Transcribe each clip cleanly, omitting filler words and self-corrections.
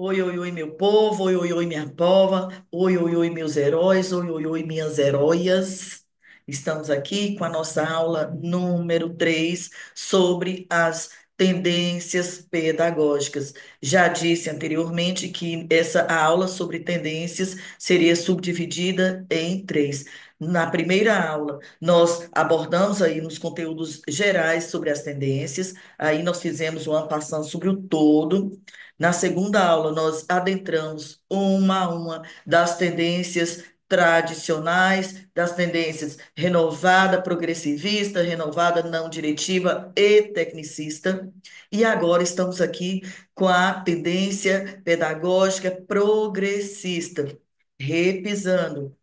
Oi, oi, oi, meu povo, oi, oi, oi, minha pova, oi, oi, oi, meus heróis, oi, oi, oi, minhas heróias. Estamos aqui com a nossa aula número 3 sobre as tendências pedagógicas. Já disse anteriormente que essa aula sobre tendências seria subdividida em três. Na primeira aula, nós abordamos aí nos conteúdos gerais sobre as tendências, aí nós fizemos um ano passando sobre o todo. Na segunda aula, nós adentramos uma a uma das tendências tradicionais, das tendências renovada, progressivista, renovada, não diretiva e tecnicista. E agora estamos aqui com a tendência pedagógica progressista, repisando.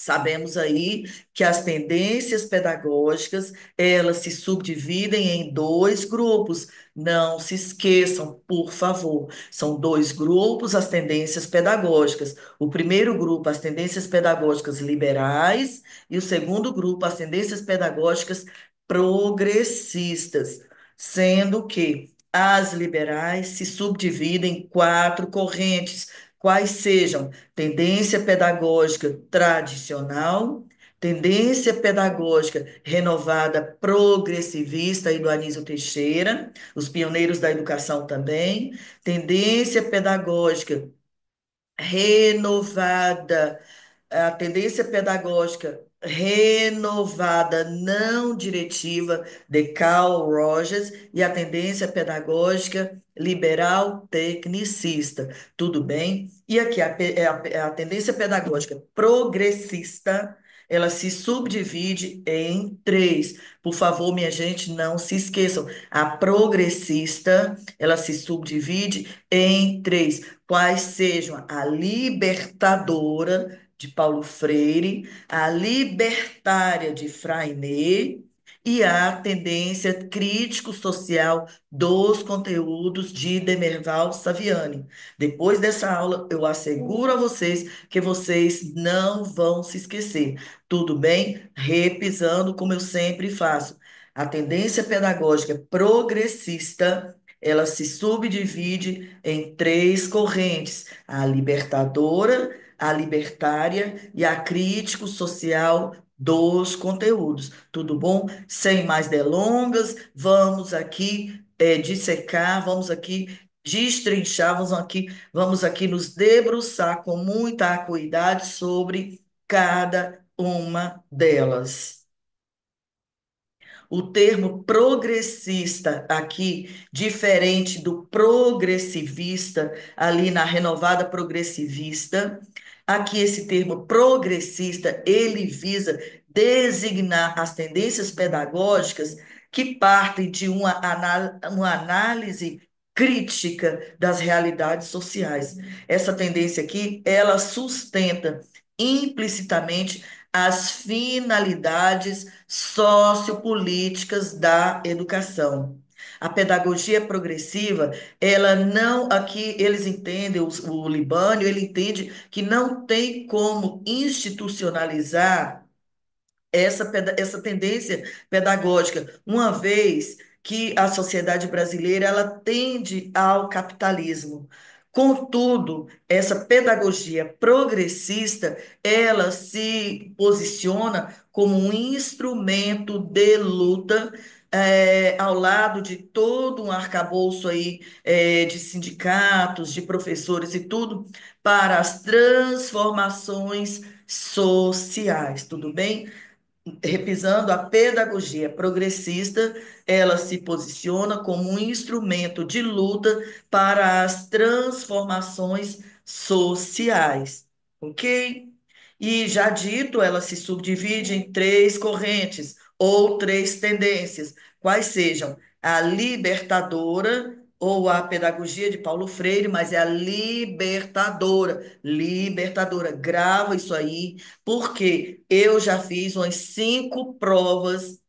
Sabemos aí que as tendências pedagógicas, elas se subdividem em dois grupos. Não se esqueçam, por favor. São dois grupos as tendências pedagógicas. O primeiro grupo, as tendências pedagógicas liberais, e o segundo grupo, as tendências pedagógicas progressistas, sendo que as liberais se subdividem em quatro correntes, quais sejam tendência pedagógica tradicional, tendência pedagógica renovada progressivista, aí do Anísio Teixeira, os pioneiros da educação também, tendência pedagógica renovada, a tendência pedagógica renovada não diretiva de Carl Rogers e a tendência pedagógica liberal tecnicista. Tudo bem? E aqui a tendência pedagógica progressista, ela se subdivide em três. Por favor, minha gente, não se esqueçam. A progressista, ela se subdivide em três, quais sejam a libertadora de Paulo Freire, a libertária de Frainet e a tendência crítico-social dos conteúdos de Demerval Saviani. Depois dessa aula, eu asseguro a vocês que vocês não vão se esquecer. Tudo bem? Repisando como eu sempre faço. A tendência pedagógica progressista, ela se subdivide em três correntes: a libertadora, a libertária e a crítico-social dos conteúdos. Tudo bom? Sem mais delongas, vamos aqui dissecar, vamos aqui destrinchar, vamos aqui nos debruçar com muita acuidade sobre cada uma delas. O termo progressista aqui, diferente do progressivista, ali na renovada progressivista, aqui esse termo progressista, ele visa designar as tendências pedagógicas que partem de uma análise crítica das realidades sociais. Essa tendência aqui, ela sustenta implicitamente as finalidades sociopolíticas da educação. A pedagogia progressiva, ela não, aqui eles entendem, o Libânio, ele entende que não tem como institucionalizar essa tendência pedagógica, uma vez que a sociedade brasileira ela tende ao capitalismo. Contudo, essa pedagogia progressista, ela se posiciona como um instrumento de luta ao lado de todo um arcabouço aí de sindicatos, de professores e tudo, para as transformações sociais, tudo bem? Repisando, a pedagogia progressista, ela se posiciona como um instrumento de luta para as transformações sociais, ok? E já dito, ela se subdivide em três correntes ou três tendências, quais sejam a libertadora ou a pedagogia de Paulo Freire, mas é a libertadora, libertadora, grava isso aí, porque eu já fiz umas 5 provas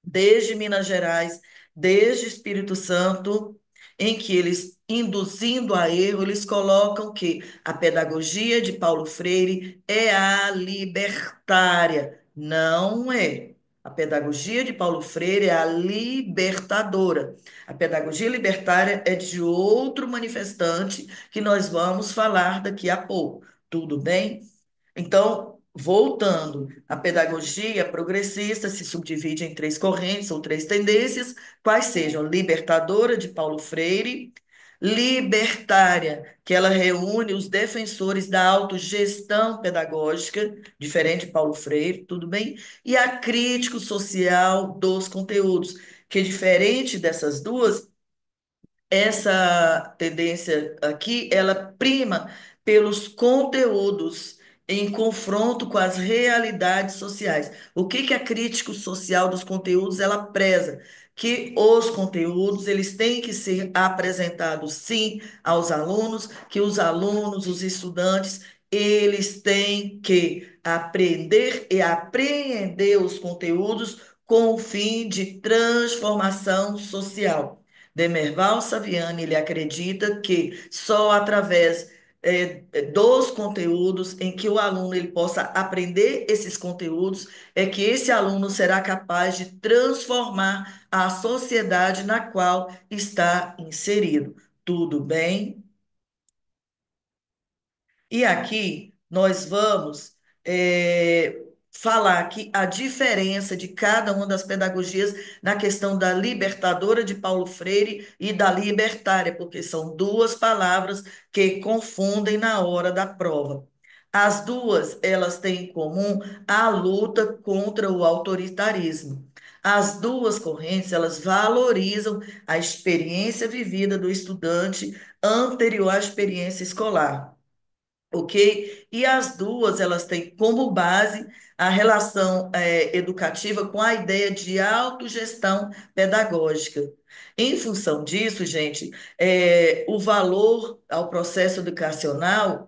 desde Minas Gerais, desde Espírito Santo, em que eles, induzindo a erro, eles colocam que a pedagogia de Paulo Freire é a libertária. Não é. A pedagogia de Paulo Freire é a libertadora. A pedagogia libertária é de outro manifestante que nós vamos falar daqui a pouco. Tudo bem? Então, voltando, a pedagogia progressista se subdivide em três correntes ou três tendências, quais sejam libertadora de Paulo Freire, libertária, que ela reúne os defensores da autogestão pedagógica, diferente de Paulo Freire, tudo bem? E a crítico social dos conteúdos, que diferente dessas duas, essa tendência aqui, ela prima pelos conteúdos em confronto com as realidades sociais. O que que a crítica social dos conteúdos ela preza? Que os conteúdos eles têm que ser apresentados sim aos alunos, que os alunos, os estudantes, eles têm que aprender e apreender os conteúdos com o fim de transformação social. Demerval Saviani, ele acredita que só através dos conteúdos em que o aluno ele possa aprender esses conteúdos é que esse aluno será capaz de transformar a sociedade na qual está inserido. Tudo bem? E aqui nós vamos falar aqui a diferença de cada uma das pedagogias na questão da libertadora de Paulo Freire e da libertária, porque são duas palavras que confundem na hora da prova. As duas, elas têm em comum a luta contra o autoritarismo. As duas correntes, elas valorizam a experiência vivida do estudante anterior à experiência escolar. Ok? E as duas, elas têm como base a relação educativa com a ideia de autogestão pedagógica. Em função disso, gente, o valor ao processo educacional,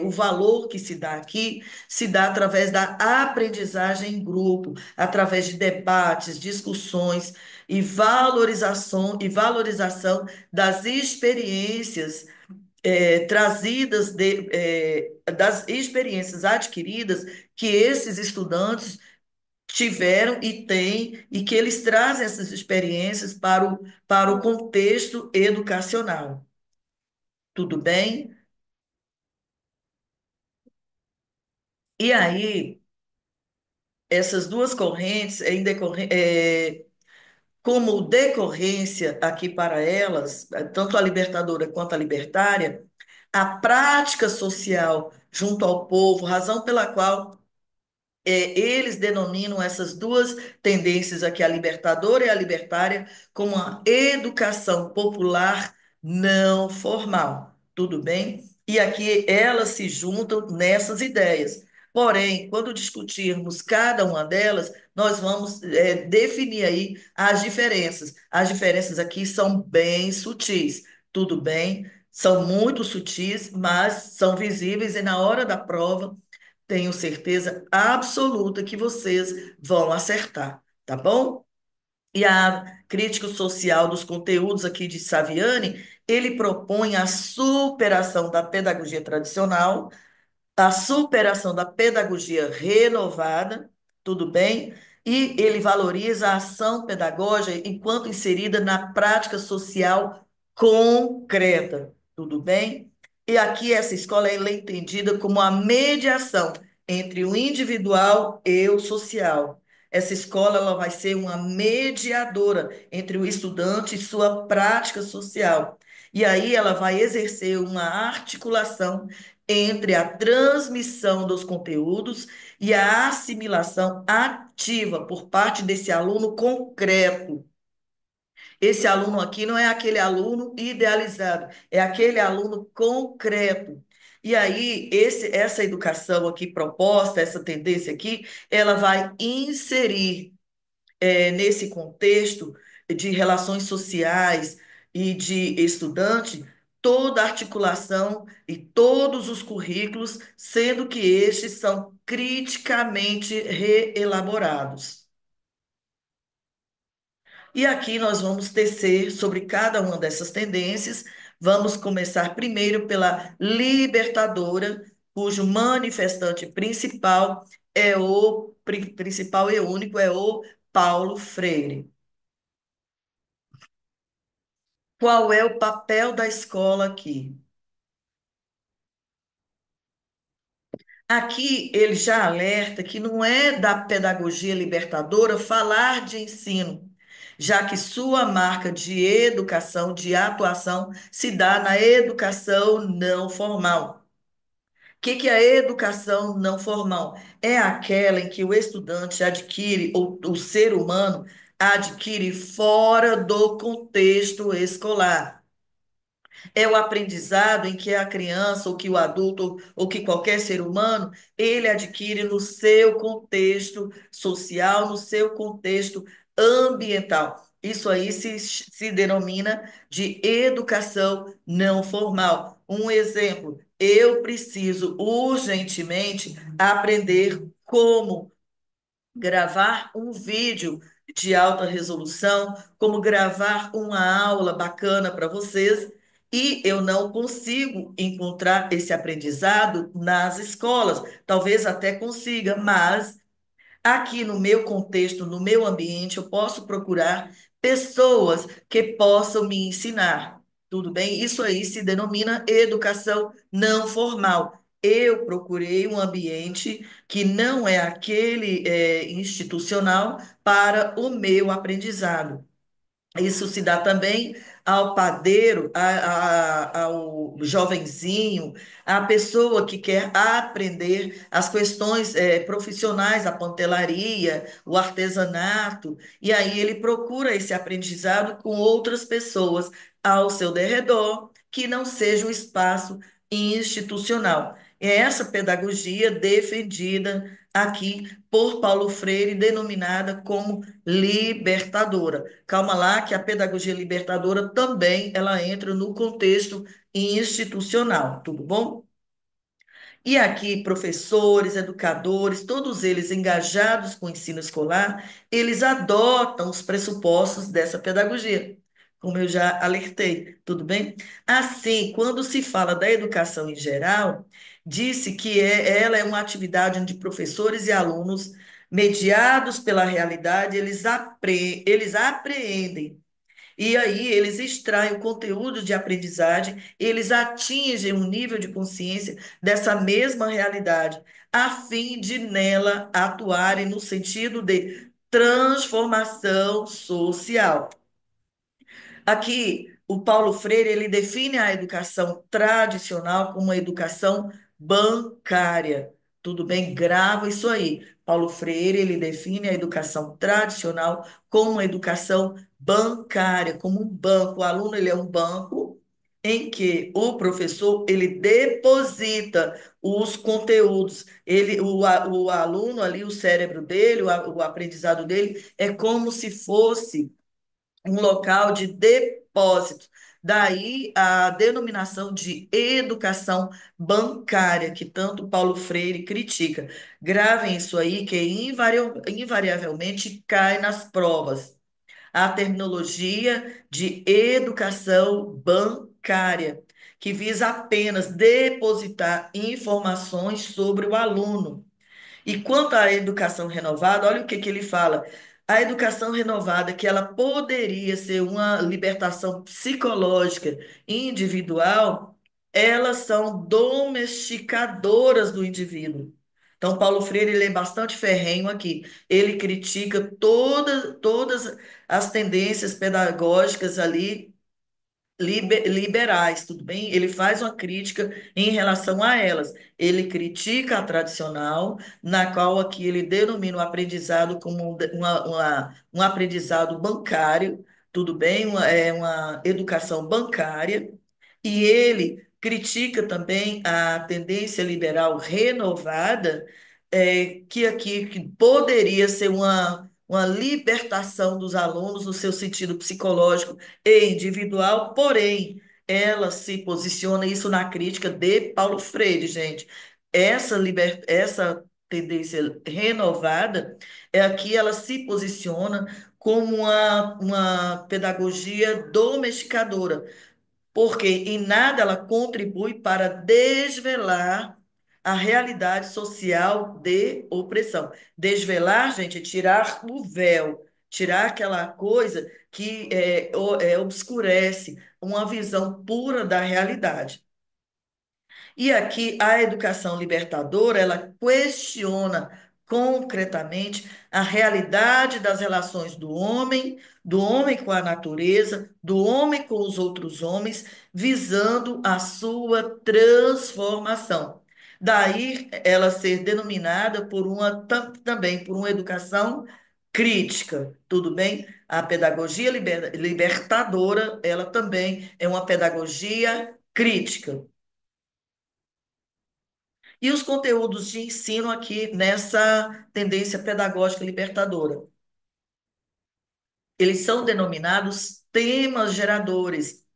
o valor que se dá aqui, se dá através da aprendizagem em grupo, através de debates, discussões e valorização das experiências trazidas das experiências adquiridas que esses estudantes tiveram e têm, e que eles trazem essas experiências para o contexto educacional. Tudo bem? E aí, essas duas correntes, como decorrência aqui para elas, tanto a libertadora quanto a libertária, a prática social junto ao povo, razão pela qual eles denominam essas duas tendências aqui, a libertadora e a libertária, como a educação popular não formal. Tudo bem? E aqui elas se juntam nessas ideias. Porém, quando discutirmos cada uma delas, nós vamos definir aí as diferenças. As diferenças aqui são bem sutis. Tudo bem? São muito sutis, mas são visíveis e na hora da prova tenho certeza absoluta que vocês vão acertar, tá bom? E a crítica social dos conteúdos aqui de Saviani, ele propõe a superação da pedagogia tradicional, a superação da pedagogia renovada, tudo bem? E ele valoriza a ação pedagógica enquanto inserida na prática social concreta, tudo bem? E aqui essa escola ela é entendida como a mediação entre o individual e o social. Essa escola ela vai ser uma mediadora entre o estudante e sua prática social. E aí ela vai exercer uma articulação entre a transmissão dos conteúdos e a assimilação ativa por parte desse aluno concreto. Esse aluno aqui não é aquele aluno idealizado, é aquele aluno concreto. E aí, essa educação aqui proposta, essa tendência aqui, ela vai inserir nesse contexto de relações sociais e de estudante, toda a articulação e todos os currículos, sendo que estes são criticamente reelaborados. E aqui nós vamos tecer sobre cada uma dessas tendências. Vamos começar primeiro pela libertadora, cujo manifestante principal principal e único é o Paulo Freire. Qual é o papel da escola aqui? Aqui ele já alerta que não é da pedagogia libertadora falar de ensino, já que sua marca de educação, de atuação, se dá na educação não formal. O que que é a educação não formal? É aquela em que o estudante adquire, ou o ser humano adquire fora do contexto escolar. É o aprendizado em que a criança, ou que o adulto, ou que qualquer ser humano, ele adquire no seu contexto social, no seu contexto ambiental. Isso aí se denomina de educação não formal. Um exemplo, eu preciso urgentemente aprender como gravar um vídeo de alta resolução, como gravar uma aula bacana para vocês, e eu não consigo encontrar esse aprendizado nas escolas. Talvez até consiga, mas aqui no meu contexto, no meu ambiente, eu posso procurar pessoas que possam me ensinar. Tudo bem? Isso aí se denomina educação não formal. Eu procurei um ambiente que não é aquele institucional para o meu aprendizado. Isso se dá também ao padeiro, ao jovenzinho, à pessoa que quer aprender as questões profissionais, a pantelaria, o artesanato, e aí ele procura esse aprendizado com outras pessoas ao seu derredor, que não seja um espaço institucional. É essa pedagogia defendida aqui por Paulo Freire, denominada como libertadora. Calma lá, que a pedagogia libertadora também ela entra no contexto institucional, tudo bom? E aqui, professores, educadores, todos eles engajados com o ensino escolar, eles adotam os pressupostos dessa pedagogia, como eu já alertei, tudo bem? Assim, quando se fala da educação em geral, disse que ela é uma atividade onde professores e alunos, mediados pela realidade, eles apreendem e aí eles extraem o conteúdo de aprendizagem, eles atingem um nível de consciência dessa mesma realidade, a fim de nela atuarem no sentido de transformação social. Aqui, o Paulo Freire, ele define a educação tradicional como uma educação bancária. Tudo bem? Grava isso aí. Paulo Freire, ele define a educação tradicional como uma educação bancária, como um banco. O aluno, ele é um banco em que o professor, ele deposita os conteúdos. O aluno ali, o cérebro dele, o aprendizado dele, é como se fosse um local de depósito. Daí a denominação de educação bancária, que tanto Paulo Freire critica. Gravem isso aí, que invariavelmente cai nas provas. A terminologia de educação bancária, que visa apenas depositar informações sobre o aluno. E quanto à educação renovada, olha o que que ele fala. A educação renovada, que ela poderia ser uma libertação psicológica individual, elas são domesticadoras do indivíduo. Então, Paulo Freire ele é bastante ferrenho aqui. Ele critica todas as tendências pedagógicas ali liberais, tudo bem? Ele faz uma crítica em relação a elas. Ele critica a tradicional, na qual aqui ele denomina o aprendizado como um aprendizado bancário, tudo bem? Uma educação bancária. E ele critica também a tendência liberal renovada, que aqui que poderia ser uma libertação dos alunos no seu sentido psicológico e individual, porém, ela se posiciona, isso na crítica de Paulo Freire, gente. Essa tendência renovada, aqui ela se posiciona como uma pedagogia domesticadora, porque em nada ela contribui para desvelar a realidade social de opressão. Desvelar, gente, é tirar o véu. tirar aquela coisa que obscurece uma visão pura da realidade. E aqui a educação libertadora, ela questiona concretamente a realidade das relações do homem com a natureza, do homem com os outros homens, visando a sua transformação. Daí ela ser denominada por também por uma educação crítica, tudo bem? A pedagogia libertadora, ela também é uma pedagogia crítica. E os conteúdos de ensino aqui nessa tendência pedagógica libertadora, eles são denominados temas geradores.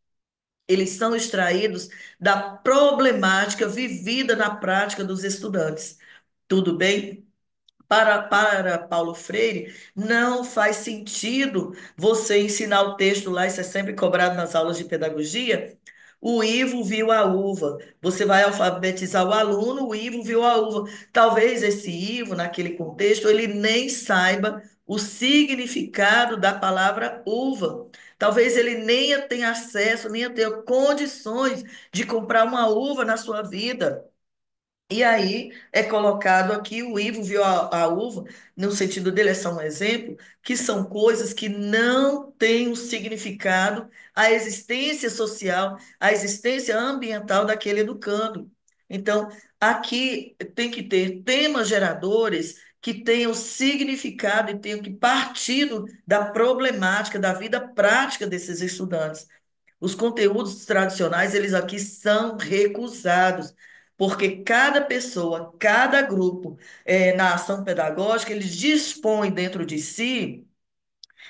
Eles são extraídos da problemática vivida na prática dos estudantes. Tudo bem? Para Paulo Freire, não faz sentido você ensinar o texto lá, isso é sempre cobrado nas aulas de pedagogia. O Ivo viu a uva. Você vai alfabetizar o aluno, o Ivo viu a uva. Talvez esse Ivo, naquele contexto, ele nem saiba o significado da palavra uva. Talvez ele nem tenha acesso, nem tenha condições de comprar uma uva na sua vida. E aí é colocado aqui o Ivo viu a uva, no sentido dele é só um exemplo, que são coisas que não têm um significado à existência social, à existência ambiental daquele educando. Então, aqui tem que ter temas geradores que tenham significado e tenham que partir da problemática, da vida prática desses estudantes. Os conteúdos tradicionais, eles aqui são recusados, porque cada pessoa, cada grupo, na ação pedagógica, eles dispõem dentro de si,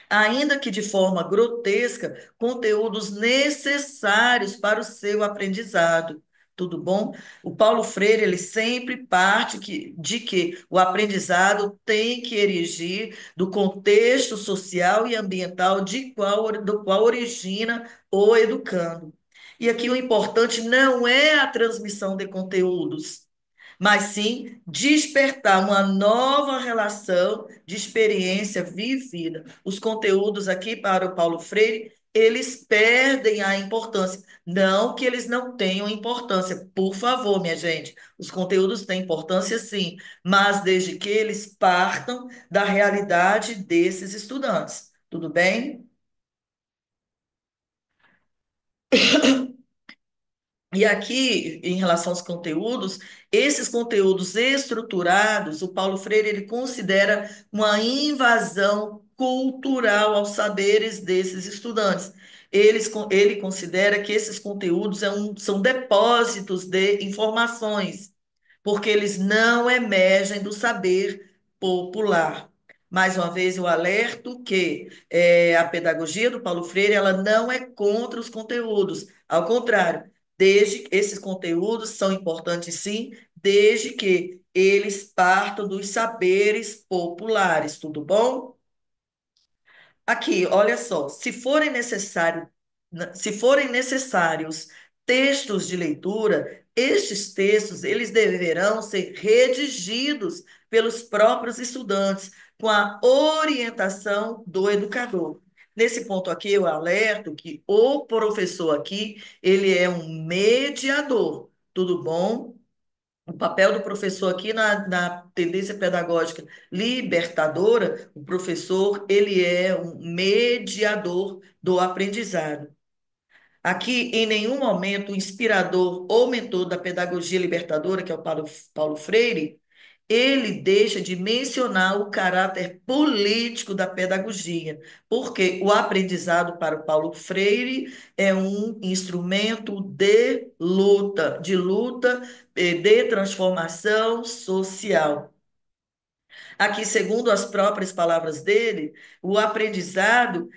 ainda que de forma grotesca, conteúdos necessários para o seu aprendizado. Tudo bom? O Paulo Freire, ele sempre parte de que o aprendizado tem que erigir do contexto social e ambiental do qual origina o educando. E aqui o importante não é a transmissão de conteúdos, mas sim despertar uma nova relação de experiência vivida. Os conteúdos aqui para o Paulo Freire, eles perdem a importância. Não que eles não tenham importância, por favor, minha gente. Os conteúdos têm importância sim, mas desde que eles partam da realidade desses estudantes. Tudo bem? E aqui, em relação aos conteúdos, esses conteúdos estruturados, o Paulo Freire ele considera uma invasão cultural aos saberes desses estudantes. Ele considera que esses conteúdos são depósitos de informações, porque eles não emergem do saber popular. Mais uma vez, eu alerto que a pedagogia do Paulo Freire ela não é contra os conteúdos, ao contrário, desde que esses conteúdos são importantes sim, desde que eles partam dos saberes populares, tudo bom? Aqui, olha só, se forem necessários textos de leitura, estes textos eles deverão ser redigidos pelos próprios estudantes, com a orientação do educador. Nesse ponto aqui, eu alerto que o professor aqui, ele é um mediador, tudo bom? O papel do professor aqui na tendência pedagógica libertadora, o professor, ele é um mediador do aprendizado. Aqui, em nenhum momento, o inspirador ou mentor da pedagogia libertadora, que é o Paulo Freire, ele deixa de mencionar o caráter político da pedagogia, porque o aprendizado para o Paulo Freire é um instrumento de luta, de transformação social. Aqui, segundo as próprias palavras dele, o aprendizado,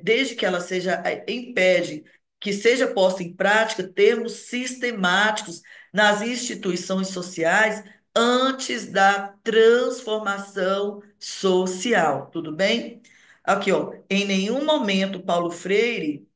desde que ela seja, impede que seja posta em prática termos sistemáticos nas instituições sociais antes da transformação social, tudo bem? Aqui, ó, em nenhum momento Paulo Freire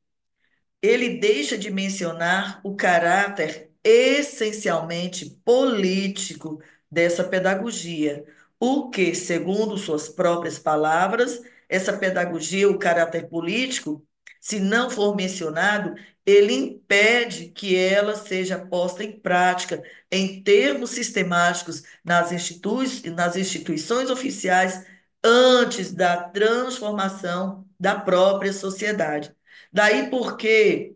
ele deixa de mencionar o caráter essencialmente político dessa pedagogia. o que, segundo suas próprias palavras, essa pedagogia, o caráter político, se não for mencionado, ele impede que ela seja posta em prática em termos sistemáticos nas instituições oficiais antes da transformação da própria sociedade. Daí porque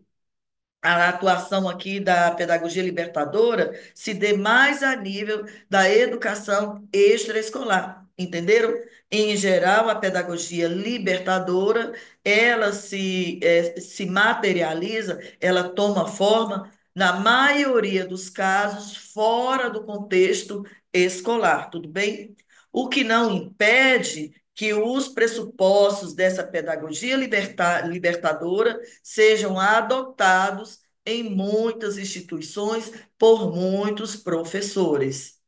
a atuação aqui da pedagogia libertadora se dê mais a nível da educação extraescolar, entenderam? Em geral, a pedagogia libertadora, ela se materializa, ela toma forma, na maioria dos casos, fora do contexto escolar, tudo bem? O que não impede que os pressupostos dessa pedagogia libertadora sejam adotados em muitas instituições por muitos professores.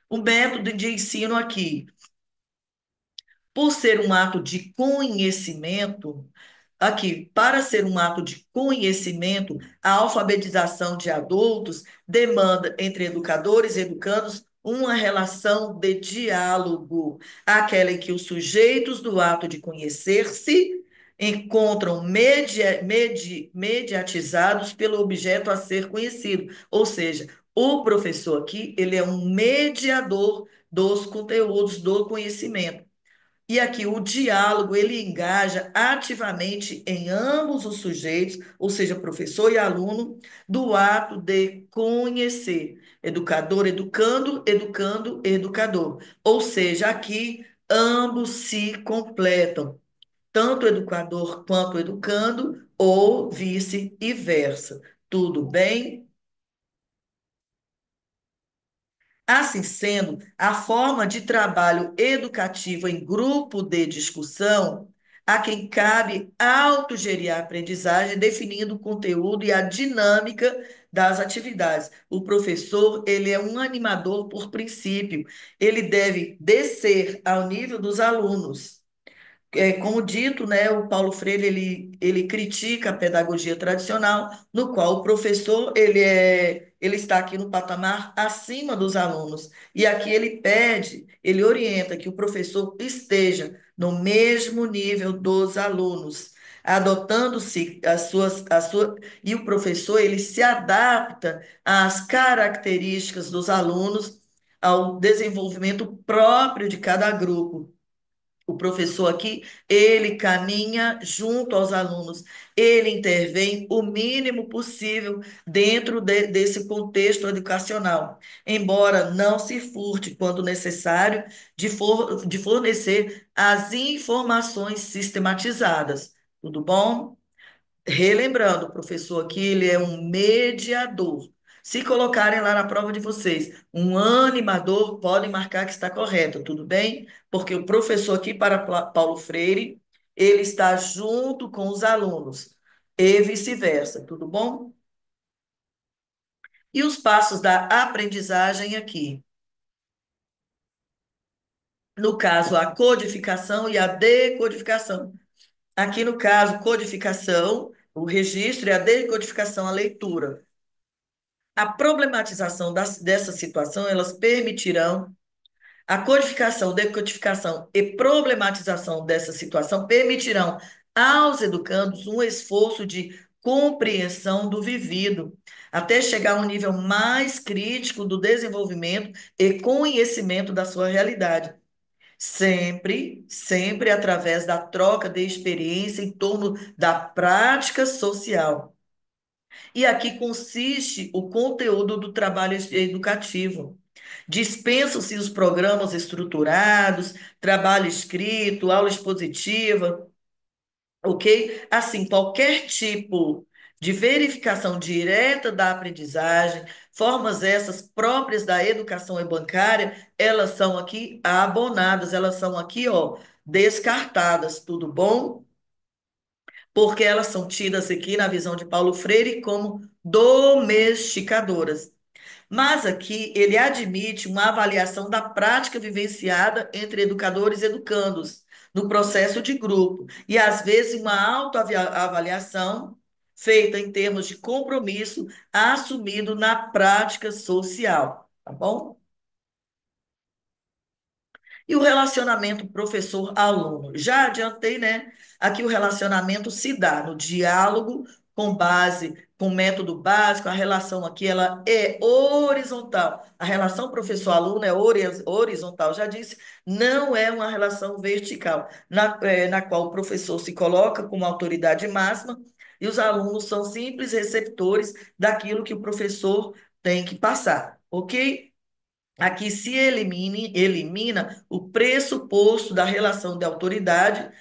O método de ensino aqui, por ser um ato de conhecimento, aqui, para ser um ato de conhecimento, a alfabetização de adultos demanda entre educadores e educandos uma relação de diálogo, aquela em que os sujeitos do ato de conhecer-se encontram mediatizados pelo objeto a ser conhecido. Ou seja, o professor aqui, ele é um mediador dos conteúdos do conhecimento. E aqui o diálogo, ele engaja ativamente em ambos os sujeitos, ou seja, professor e aluno, do ato de conhecer. Educador, educando, educando, educador. Ou seja, aqui ambos se completam, tanto o educador quanto o educando, ou vice-versa. Tudo bem? Assim sendo, a forma de trabalho educativo em grupo de discussão, a quem cabe autogerir a aprendizagem, definindo o conteúdo e a dinâmica das atividades. O professor, ele é um animador por princípio, ele deve descer ao nível dos alunos. Como dito, né, o Paulo Freire ele critica a pedagogia tradicional, no qual o professor ele está aqui no patamar acima dos alunos. E aqui ele pede, ele orienta que o professor esteja no mesmo nível dos alunos, adotando-se e o professor ele se adapta às características dos alunos, ao desenvolvimento próprio de cada grupo. O professor aqui, ele caminha junto aos alunos, ele intervém o mínimo possível dentro desse contexto educacional, embora não se furte, quando necessário, de fornecer as informações sistematizadas. Tudo bom? Relembrando, o professor aqui, ele é um mediador. Se colocarem lá na prova de vocês um animador, podem marcar que está correto, tudo bem? Porque o professor aqui, para Paulo Freire, ele está junto com os alunos e vice-versa, tudo bom? E os passos da aprendizagem aqui. No caso, a codificação e a decodificação. Aqui no caso, codificação, o registro e a decodificação, a leitura. A problematização dessa situação, elas permitirão a codificação, decodificação e problematização dessa situação permitirão aos educandos um esforço de compreensão do vivido, até chegar a um nível mais crítico do desenvolvimento e conhecimento da sua realidade. Sempre através da troca de experiência em torno da prática social. E aqui consiste o conteúdo do trabalho educativo. Dispensam-se os programas estruturados, trabalho escrito, aula expositiva, ok? Assim, qualquer tipo de verificação direta da aprendizagem, formas essas próprias da educação e bancária, elas são aqui abonadas, elas são aqui, ó, descartadas, tudo bom? Porque elas são tidas aqui na visão de Paulo Freire como domesticadoras. Mas aqui ele admite uma avaliação da prática vivenciada entre educadores e educandos no processo de grupo e às vezes uma autoavaliação feita em termos de compromisso assumido na prática social, tá bom? E o relacionamento professor-aluno? Já adiantei, né? Aqui o relacionamento se dá no diálogo com base, com método básico, a relação aqui ela é horizontal. A relação professor-aluno é horizontal, já disse, não é uma relação vertical, na qual o professor se coloca como autoridade máxima e os alunos são simples receptores daquilo que o professor tem que passar, ok? Aqui se elimina o pressuposto da relação de autoridade,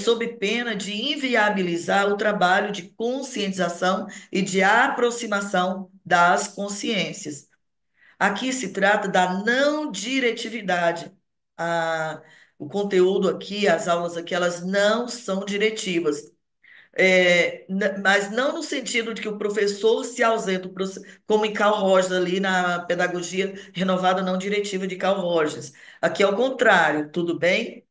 sob pena de inviabilizar o trabalho de conscientização e de aproximação das consciências. Aqui se trata da não diretividade. O conteúdo aqui, as aulas aqui, elas não são diretivas. Mas não no sentido de que o professor se ausenta, como em Carl Rogers, ali na pedagogia renovada não diretiva de Carl Rogers. Aqui é o contrário, tudo bem?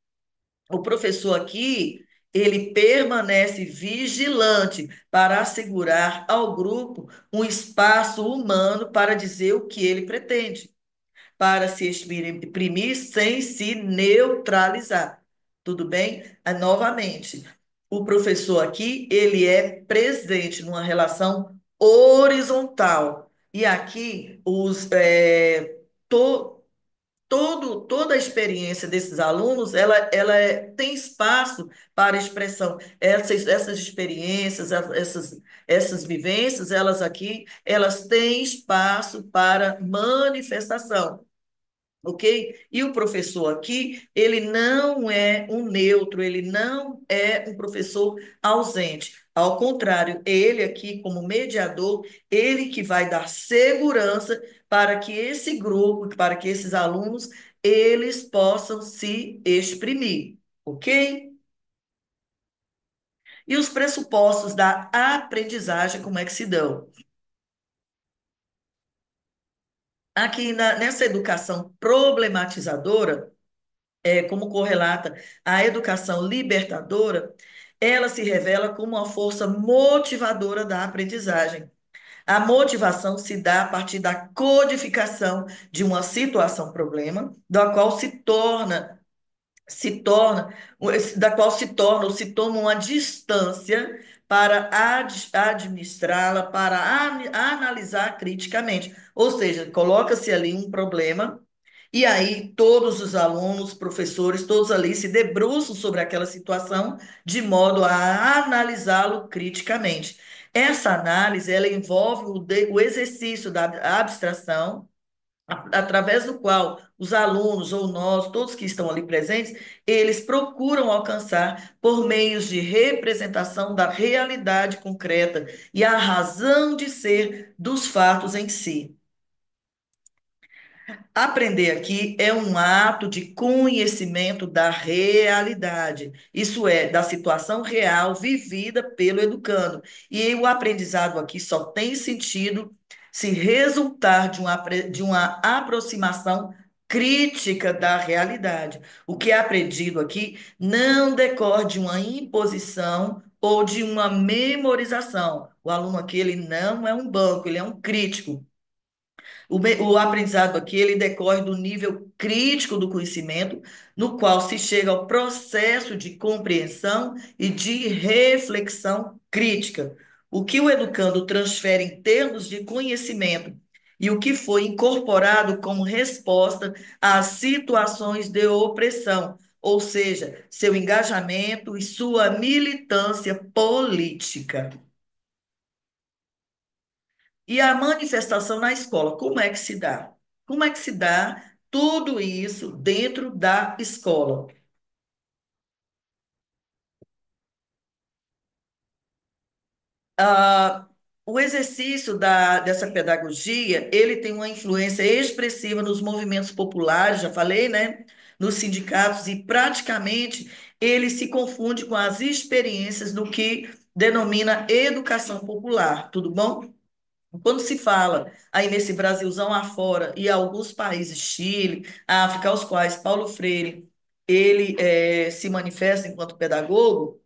O professor aqui, ele permanece vigilante para assegurar ao grupo um espaço humano para dizer o que ele pretende para se exprimir sem se neutralizar. Tudo bem? Novamente, o professor aqui, ele é presente numa relação horizontal. E aqui, to- toda a experiência desses alunos, tem espaço para expressão. Essas experiências, essas vivências, elas aqui, elas têm espaço para manifestação. Ok? E o professor aqui, ele não é um neutro, ele não é um professor ausente. Ao contrário, ele aqui, como mediador, ele que vai dar segurança para que esse grupo, para que esses alunos, eles possam se exprimir. Ok? E os pressupostos da aprendizagem, como é que se dão? Aqui nessa educação problematizadora, como correlata à educação libertadora, ela se revela como uma força motivadora da aprendizagem. A motivação se dá a partir da codificação de uma situação-problema, da qual se torna, da qual se torna ou se toma uma distância para administrá-la, para analisar criticamente. Ou seja, coloca-se ali um problema e aí todos os alunos, professores, todos ali se debruçam sobre aquela situação de modo a analisá-lo criticamente. Essa análise, ela envolve o exercício da abstração, através do qual os alunos ou nós, todos que estão ali presentes, eles procuram alcançar por meios de representação da realidade concreta e a razão de ser dos fatos em si. Aprender aqui é um ato de conhecimento da realidade, isso é, da situação real vivida pelo educando. E o aprendizado aqui só tem sentido se resultar de uma aproximação crítica da realidade. O que é aprendido aqui não decorre de uma imposição ou de uma memorização. O aluno aqui, ele não é um banco, ele é um crítico. O aprendizado aqui, ele decorre do nível crítico do conhecimento, no qual se chega ao processo de compreensão e de reflexão crítica. O que o educando transfere em termos de conhecimento e o que foi incorporado como resposta às situações de opressão, ou seja, seu engajamento e sua militância política. E a manifestação na escola, como é que se dá? Como é que se dá tudo isso dentro da escola? Ah, o exercício dessa pedagogia, ele tem uma influência expressiva nos movimentos populares, já falei, né? Nos sindicatos, e praticamente ele se confunde com as experiências do que denomina educação popular, tudo bom? Quando se fala aí nesse Brasilzão afora e alguns países, Chile, África, aos quais Paulo Freire ele se manifesta enquanto pedagogo,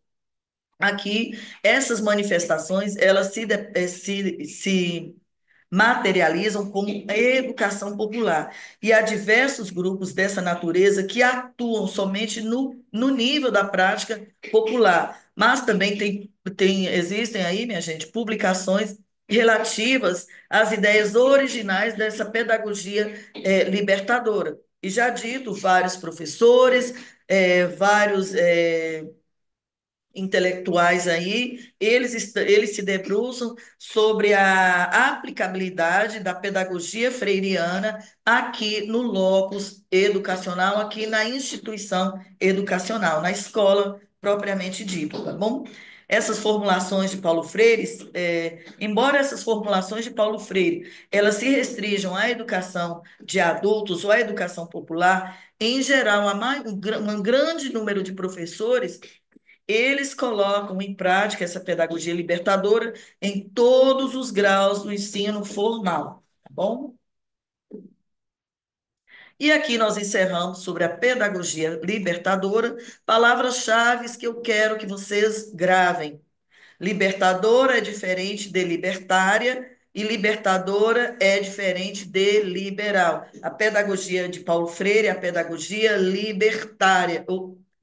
aqui essas manifestações elas se materializam como educação popular. E há diversos grupos dessa natureza que atuam somente no nível da prática popular, mas também existem aí, minha gente, publicações relativas às ideias originais dessa pedagogia libertadora. E já dito, vários professores, vários intelectuais aí, eles se debruçam sobre a aplicabilidade da pedagogia freiriana aqui no locus educacional, aqui na instituição educacional, na escola propriamente dita, tá bom? Essas formulações de Paulo Freire, embora essas formulações de Paulo Freire, elas se restringam à educação de adultos ou à educação popular, em geral, um grande número de professores eles colocam em prática essa pedagogia libertadora em todos os graus do ensino formal, tá bom? E aqui nós encerramos sobre a pedagogia libertadora, palavras-chave que eu quero que vocês gravem. Libertadora é diferente de libertária e libertadora é diferente de liberal. A pedagogia de Paulo Freire é a pedagogia libertária.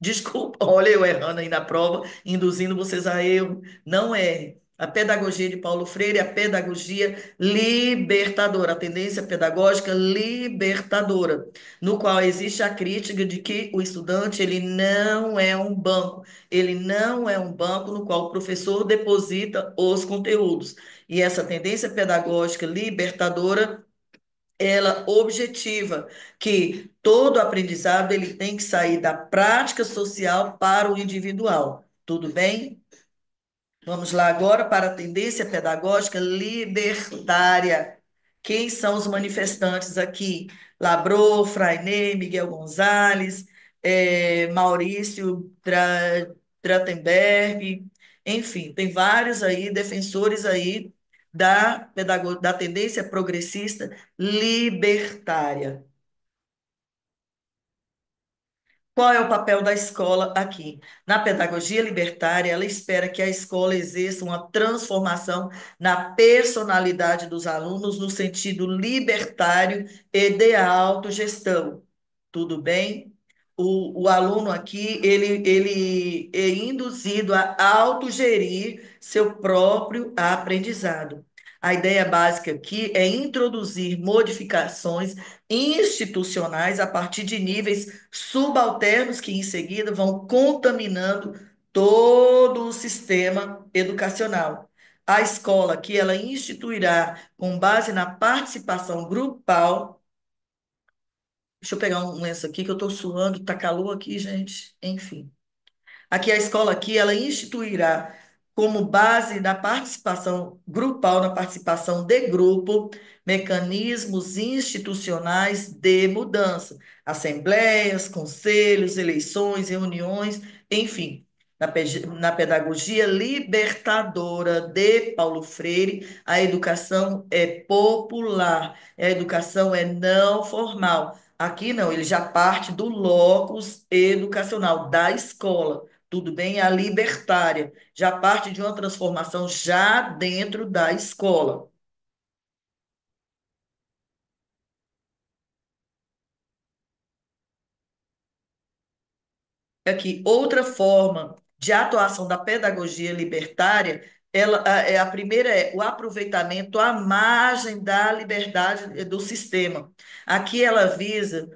Desculpa, olha eu errando aí na prova, induzindo vocês a erro. Não é. A pedagogia de Paulo Freire é a pedagogia libertadora, a tendência pedagógica libertadora, no qual existe a crítica de que o estudante ele não é um banco. Ele não é um banco no qual o professor deposita os conteúdos. E essa tendência pedagógica libertadora, ela objetiva que todo aprendizado ele tem que sair da prática social para o individual. Tudo bem? Vamos lá agora para a tendência pedagógica libertária. Quem são os manifestantes aqui? Labrô, Frainet, Miguel Gonzalez, Maurício Trachtenberg, enfim, tem vários aí defensores aí da tendência progressista libertária. Qual é o papel da escola aqui? Na pedagogia libertária, ela espera que a escola exerça uma transformação na personalidade dos alunos no sentido libertário e de autogestão. Tudo bem? O aluno aqui, ele é induzido a autogerir seu próprio aprendizado. A ideia básica aqui é introduzir modificações institucionais a partir de níveis subalternos que, em seguida, vão contaminando todo o sistema educacional. A escola que ela instituirá com base na participação grupal. Deixa eu pegar um lenço aqui que eu estou suando, tá calor aqui, gente. Enfim. Aqui a escola aqui, ela instituirá como base da participação grupal, na participação de grupo, mecanismos institucionais de mudança, assembleias, conselhos, eleições, reuniões, enfim. Na pedagogia libertadora de Paulo Freire, a educação é popular, a educação é não formal. Aqui não, ele já parte do locus educacional, da escola. Tudo bem? A libertária já parte de uma transformação já dentro da escola. Aqui, outra forma de atuação da pedagogia libertária, a primeira é o aproveitamento à margem da liberdade do sistema. Aqui ela visa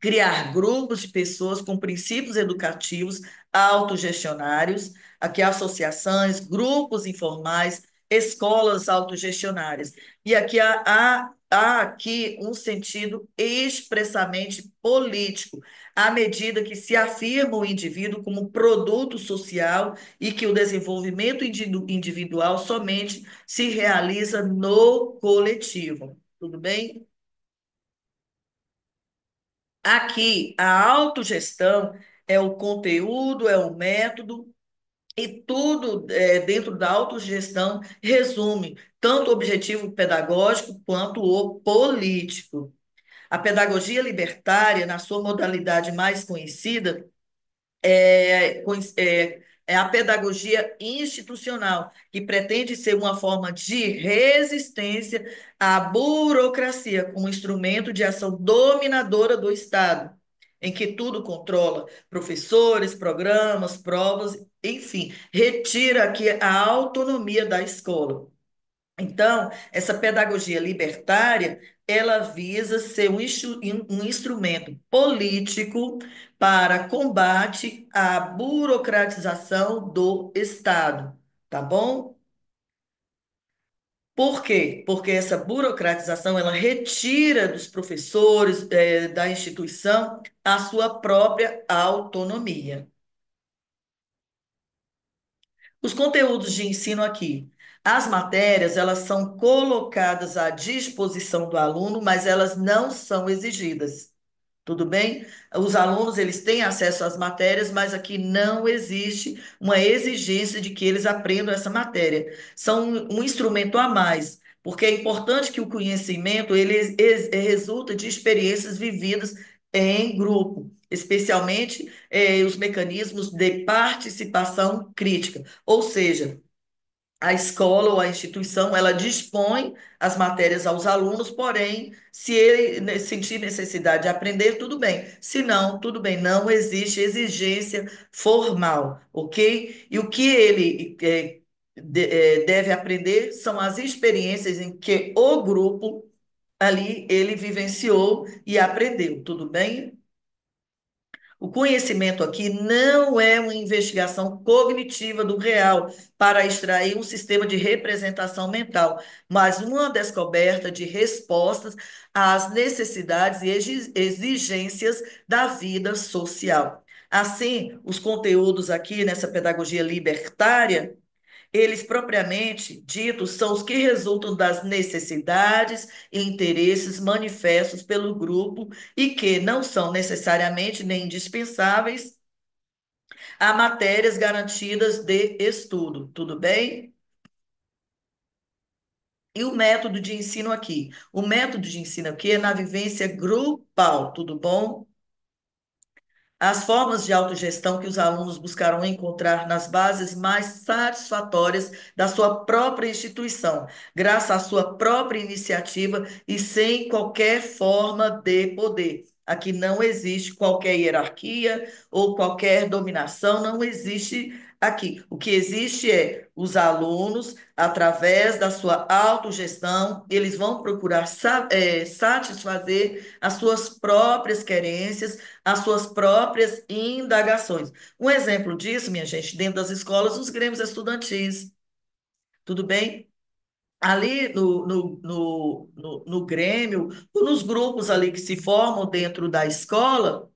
criar grupos de pessoas com princípios educativos autogestionários, aqui associações, grupos informais, escolas autogestionárias. E aqui há aqui um sentido expressamente político, à medida que se afirma o indivíduo como produto social e que o desenvolvimento individual somente se realiza no coletivo. Tudo bem? Aqui, a autogestão é o conteúdo, é o método, e tudo dentro da autogestão resume tanto o objetivo pedagógico quanto o político. A pedagogia libertária, na sua modalidade mais conhecida, É a pedagogia institucional, que pretende ser uma forma de resistência à burocracia, como instrumento de ação dominadora do Estado, em que tudo controla, professores, programas, provas, enfim, retira aqui a autonomia da escola. Então, essa pedagogia libertária, ela visa ser um instrumento político para combate à burocratização do Estado, tá bom? Por quê? Porque essa burocratização, ela retira dos professores, da instituição, a sua própria autonomia. Os conteúdos de ensino aqui. As matérias, elas são colocadas à disposição do aluno, mas elas não são exigidas. Tudo bem? Os alunos, eles têm acesso às matérias, mas aqui não existe uma exigência de que eles aprendam essa matéria. São um instrumento a mais, porque é importante que o conhecimento, ele resulta de experiências vividas em grupo, especialmente os mecanismos de participação crítica. Ou seja, a escola ou a instituição, ela dispõe as matérias aos alunos, porém, se ele sentir necessidade de aprender, tudo bem. Se não, tudo bem, não existe exigência formal, ok? E o que ele deve aprender são as experiências em que o grupo ali ele vivenciou e aprendeu, tudo bem? O conhecimento aqui não é uma investigação cognitiva do real para extrair um sistema de representação mental, mas uma descoberta de respostas às necessidades e exigências da vida social. Assim, os conteúdos aqui nessa pedagogia libertária, eles propriamente ditos são os que resultam das necessidades e interesses manifestos pelo grupo e que não são necessariamente nem indispensáveis a matérias garantidas de estudo. Tudo bem? E o método de ensino aqui? O método de ensino aqui é na vivência grupal, tudo bom? As formas de autogestão que os alunos buscarão encontrar nas bases mais satisfatórias da sua própria instituição, graças à sua própria iniciativa e sem qualquer forma de poder. Aqui não existe qualquer hierarquia ou qualquer dominação, não existe aqui. O que existe é os alunos, através da sua autogestão, eles vão procurar satisfazer as suas próprias querências, as suas próprias indagações. Um exemplo disso, minha gente, dentro das escolas, os grêmios estudantis, tudo bem? Ali no Grêmio, ou nos grupos ali que se formam dentro da escola,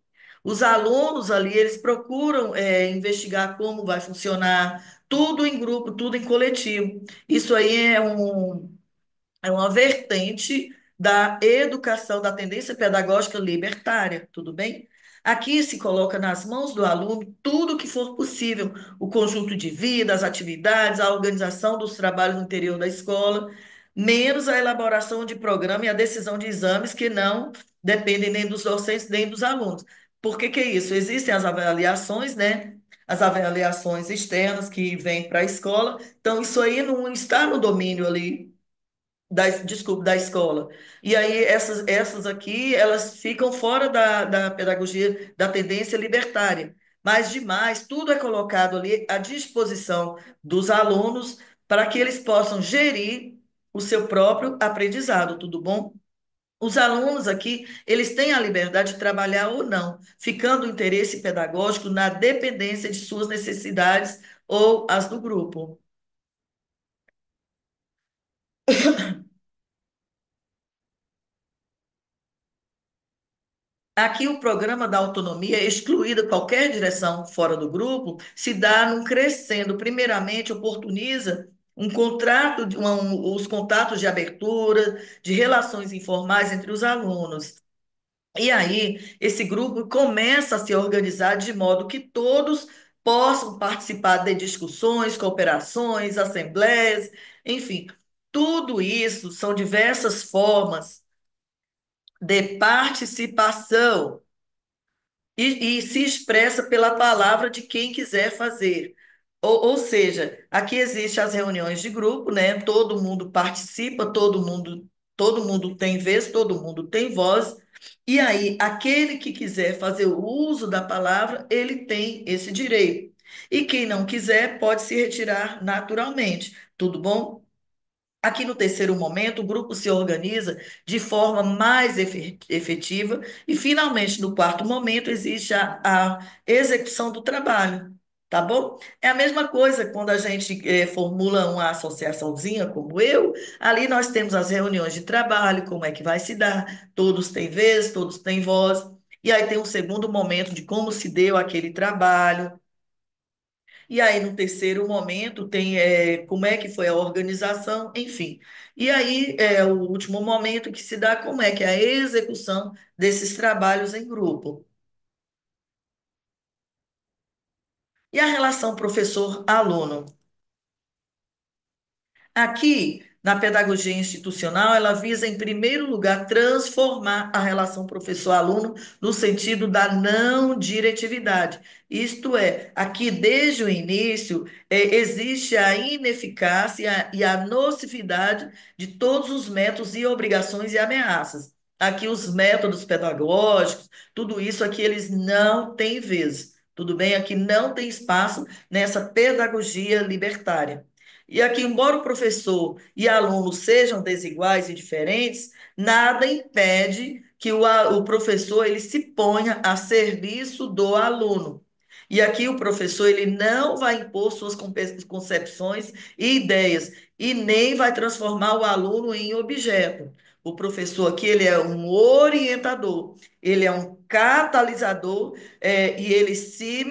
os alunos ali, eles procuram investigar como vai funcionar, tudo em grupo, tudo em coletivo. Isso aí é uma vertente da educação, da tendência pedagógica libertária, tudo bem? Aqui se coloca nas mãos do aluno tudo o que for possível, o conjunto de vida, as atividades, a organização dos trabalhos no interior da escola, menos a elaboração de programa e a decisão de exames que não dependem nem dos docentes nem dos alunos. Por que que é isso? Existem as avaliações, né? As avaliações externas que vêm para a escola, então isso aí não está no domínio ali desculpa, da escola. E aí essas aqui, elas ficam fora da pedagogia, da tendência libertária. Mas demais, tudo é colocado ali à disposição dos alunos para que eles possam gerir o seu próprio aprendizado, tudo bom? Os alunos aqui, eles têm a liberdade de trabalhar ou não, ficando o interesse pedagógico na dependência de suas necessidades ou as do grupo. Aqui, o programa da autonomia, excluída qualquer direção fora do grupo, se dá num crescendo. Primeiramente, oportuniza um contrato, os contatos de abertura, de relações informais entre os alunos. E aí, esse grupo começa a se organizar de modo que todos possam participar de discussões, cooperações, assembleias, enfim. Tudo isso são diversas formas de participação e se expressa pela palavra de quem quiser fazer. Ou seja, aqui existem as reuniões de grupo, né? Todo mundo participa, todo mundo tem vez, todo mundo tem voz. E aí, aquele que quiser fazer o uso da palavra, ele tem esse direito. E quem não quiser, pode se retirar naturalmente. Tudo bom? Aqui no terceiro momento, o grupo se organiza de forma mais efetiva e, finalmente, no quarto momento, existe a execução do trabalho, tá bom? É a mesma coisa quando a gente formula uma associaçãozinha como eu, ali nós temos as reuniões de trabalho, como é que vai se dar, todos têm vez, todos têm voz, e aí tem um segundo momento de como se deu aquele trabalho, e aí, no terceiro momento, tem como é que foi a organização, enfim. E aí, o último momento que se dá como é que é a execução desses trabalhos em grupo. E a relação professor-aluno? Aqui, na pedagogia institucional, ela visa, em primeiro lugar, transformar a relação professor-aluno no sentido da não diretividade. Isto é, aqui desde o início, existe a ineficácia e a nocividade de todos os métodos e obrigações e ameaças. Aqui, os métodos pedagógicos, tudo isso aqui, eles não têm vez. Tudo bem? Aqui não tem espaço nessa pedagogia libertária. E aqui, embora o professor e aluno sejam desiguais e diferentes, nada impede que o professor ele se ponha a serviço do aluno. E aqui o professor ele não vai impor suas concepções e ideias e nem vai transformar o aluno em objeto. O professor aqui ele é um orientador, ele é um catalisador, e ele se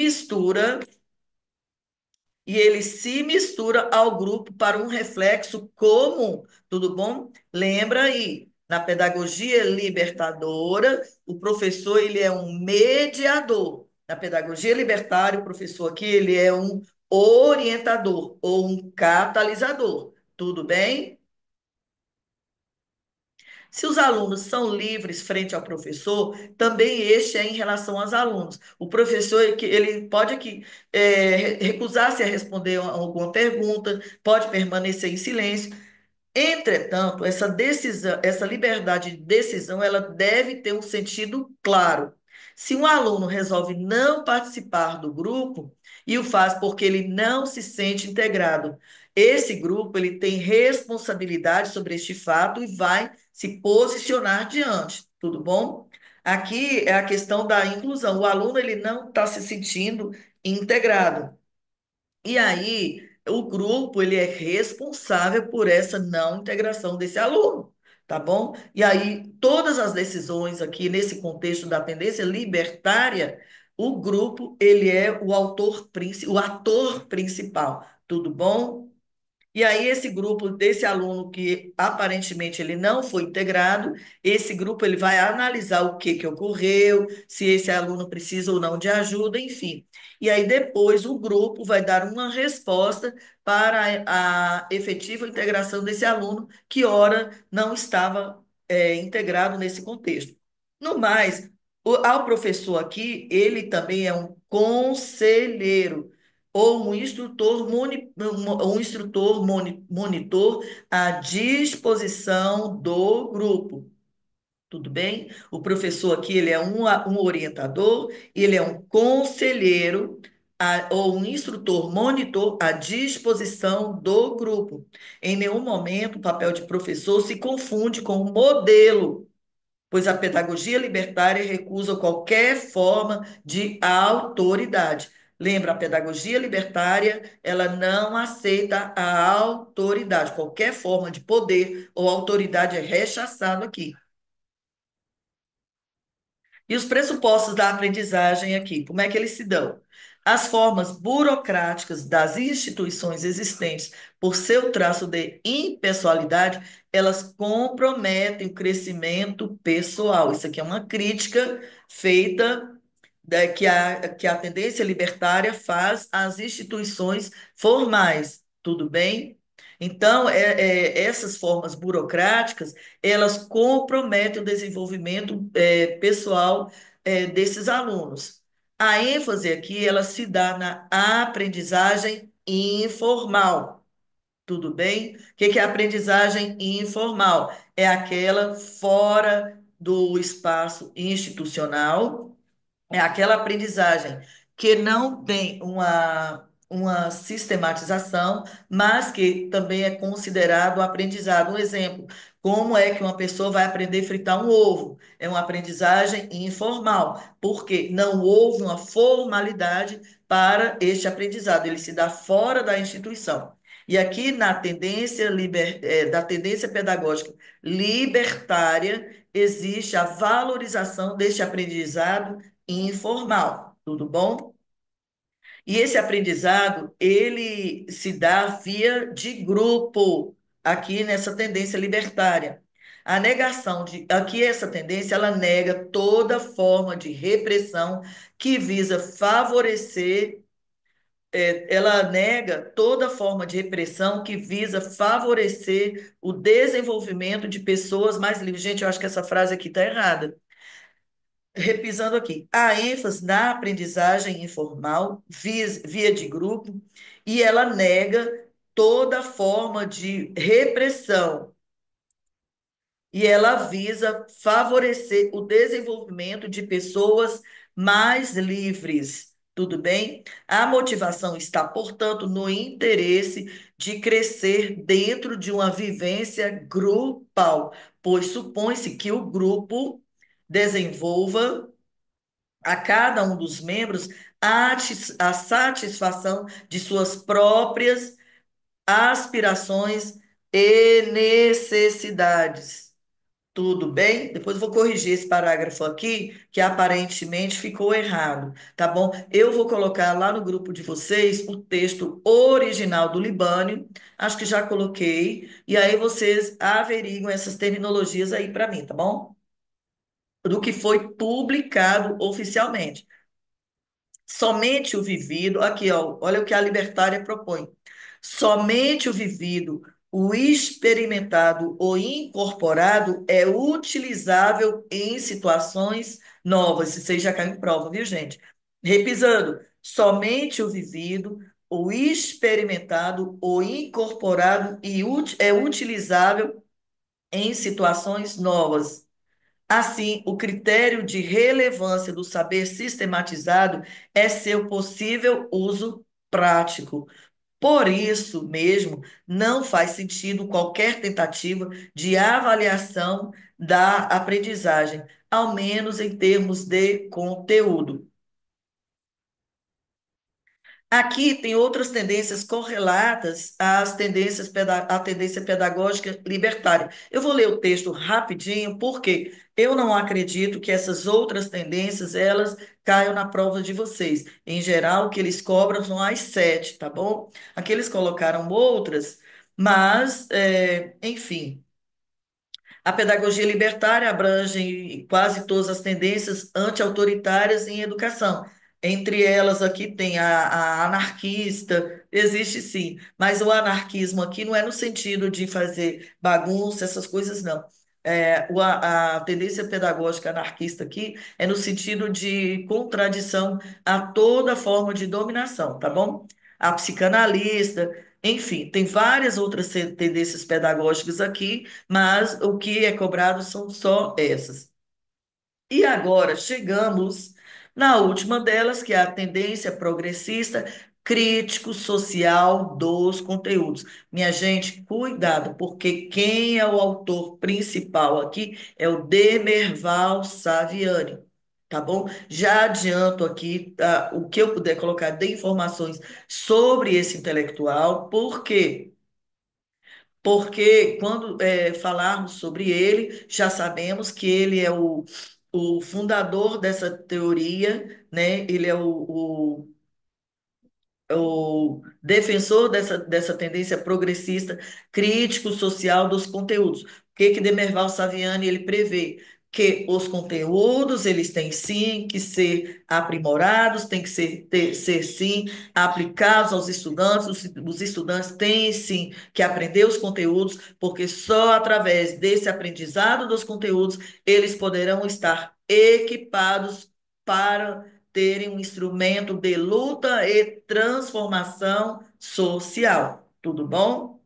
mistura ao grupo para um reflexo comum. Tudo bom? Lembra aí, na pedagogia libertadora, o professor ele é um mediador. Na pedagogia libertária, o professor aqui ele é um orientador ou um catalisador. Tudo bem? Se os alunos são livres frente ao professor, também este é em relação aos alunos. O professor ele pode aqui recusar-se a responder a alguma pergunta, pode permanecer em silêncio. Entretanto, essa decisão, essa liberdade de decisão, ela deve ter um sentido claro. Se um aluno resolve não participar do grupo e o faz porque ele não se sente integrado, esse grupo ele tem responsabilidade sobre este fato e vai se posicionar diante, tudo bom? Aqui é a questão da inclusão. O aluno ele não está se sentindo integrado. E aí, o grupo, ele é responsável por essa não integração desse aluno, tá bom? E aí, todas as decisões aqui, nesse contexto da tendência libertária, o grupo, ele é o autor, o ator principal, tudo bom? E aí esse grupo desse aluno que aparentemente ele não foi integrado, esse grupo ele vai analisar o que que ocorreu, se esse aluno precisa ou não de ajuda, enfim. E aí depois o grupo vai dar uma resposta para a efetiva integração desse aluno que ora não estava integrado nesse contexto. No mais, ao professor aqui, ele também é um conselheiro ou um instrutor, monitor à disposição do grupo. Tudo bem? O professor aqui, ele é um orientador, ele é um conselheiro ou um instrutor monitor à disposição do grupo. Em nenhum momento o papel de professor se confunde com o modelo, pois a pedagogia libertária recusa qualquer forma de autoridade. Lembra, a pedagogia libertária, ela não aceita a autoridade. Qualquer forma de poder ou autoridade é rechaçado aqui. E os pressupostos da aprendizagem aqui, como é que eles se dão? As formas burocráticas das instituições existentes, por seu traço de impessoalidade, elas comprometem o crescimento pessoal. Isso aqui é uma crítica feita que a tendência libertária faz às instituições formais, tudo bem? Então, essas formas burocráticas, elas comprometem o desenvolvimento pessoal desses alunos. A ênfase aqui, ela se dá na aprendizagem informal. Tudo bem? O que que é aprendizagem informal? É aquela fora do espaço institucional, é aquela aprendizagem que não tem uma sistematização, mas que também é considerado um aprendizado. Um exemplo, como é que uma pessoa vai aprender a fritar um ovo? É uma aprendizagem informal, porque não houve uma formalidade para este aprendizado, ele se dá fora da instituição. E aqui na da tendência pedagógica libertária, existe a valorização deste aprendizado informal, tudo bom? E esse aprendizado, ele se dá via de grupo, aqui nessa tendência libertária. A negação de, aqui essa tendência, ela nega toda forma de repressão que visa favorecer, ela nega toda forma de repressão que visa favorecer o desenvolvimento de pessoas mais livres. Gente, eu acho que essa frase aqui está errada. Repisando aqui, a ênfase na aprendizagem informal, via de grupo, e ela nega toda forma de repressão, e ela visa favorecer o desenvolvimento de pessoas mais livres. Tudo bem? A motivação está, portanto, no interesse de crescer dentro de uma vivência grupal, pois supõe-se que o grupo desenvolva a cada um dos membros a satisfação de suas próprias aspirações e necessidades. Tudo bem? Depois eu vou corrigir esse parágrafo aqui, que aparentemente ficou errado, tá bom? Eu vou colocar lá no grupo de vocês o texto original do Libânio, acho que já coloquei, e aí vocês averiguam essas terminologias aí para mim, tá bom? Do que foi publicado oficialmente. Somente o vivido, aqui, ó, olha o que a libertária propõe. Somente o vivido, o experimentado ou incorporado é utilizável em situações novas. Isso aí já caiu em prova, viu, gente? Repisando, somente o vivido, o experimentado ou incorporado é utilizável em situações novas. Assim, o critério de relevância do saber sistematizado é seu possível uso prático. Por isso mesmo, não faz sentido qualquer tentativa de avaliação da aprendizagem, ao menos em termos de conteúdo. Aqui tem outras tendências correlatas à tendência pedagógica libertária. Eu vou ler o texto rapidinho, porque eu não acredito que essas outras tendências elas caiam na prova de vocês. Em geral, o que eles cobram são as 7, tá bom? Aqui eles colocaram outras, mas, enfim. A pedagogia libertária abrange quase todas as tendências anti-autoritárias em educação. Entre elas, aqui tem a anarquista, existe sim, mas o anarquismo aqui não é no sentido de fazer bagunça, essas coisas, não. A tendência pedagógica anarquista aqui é no sentido de contradição a toda forma de dominação, tá bom? A psicanalista, enfim, tem várias outras tendências pedagógicas aqui, mas o que é cobrado são só essas. E agora chegamos na última delas, que é a tendência progressista crítico-social dos conteúdos. Minha gente, cuidado, porque quem é o autor principal aqui é o Demerval Saviani. Tá bom? Já adianto aqui, o que eu puder colocar de informações sobre esse intelectual, porque quando falarmos sobre ele, já sabemos que ele é o fundador dessa teoria, né? Ele é o defensor dessa tendência progressista, crítico social dos conteúdos. O que que Demerval Saviani ele prevê? Que os conteúdos eles têm sim que ser aprimorados, têm que ser sim aplicados aos estudantes, os estudantes têm sim que aprender os conteúdos, porque só através desse aprendizado dos conteúdos eles poderão estar equipados para terem um instrumento de luta e transformação social. Tudo bom?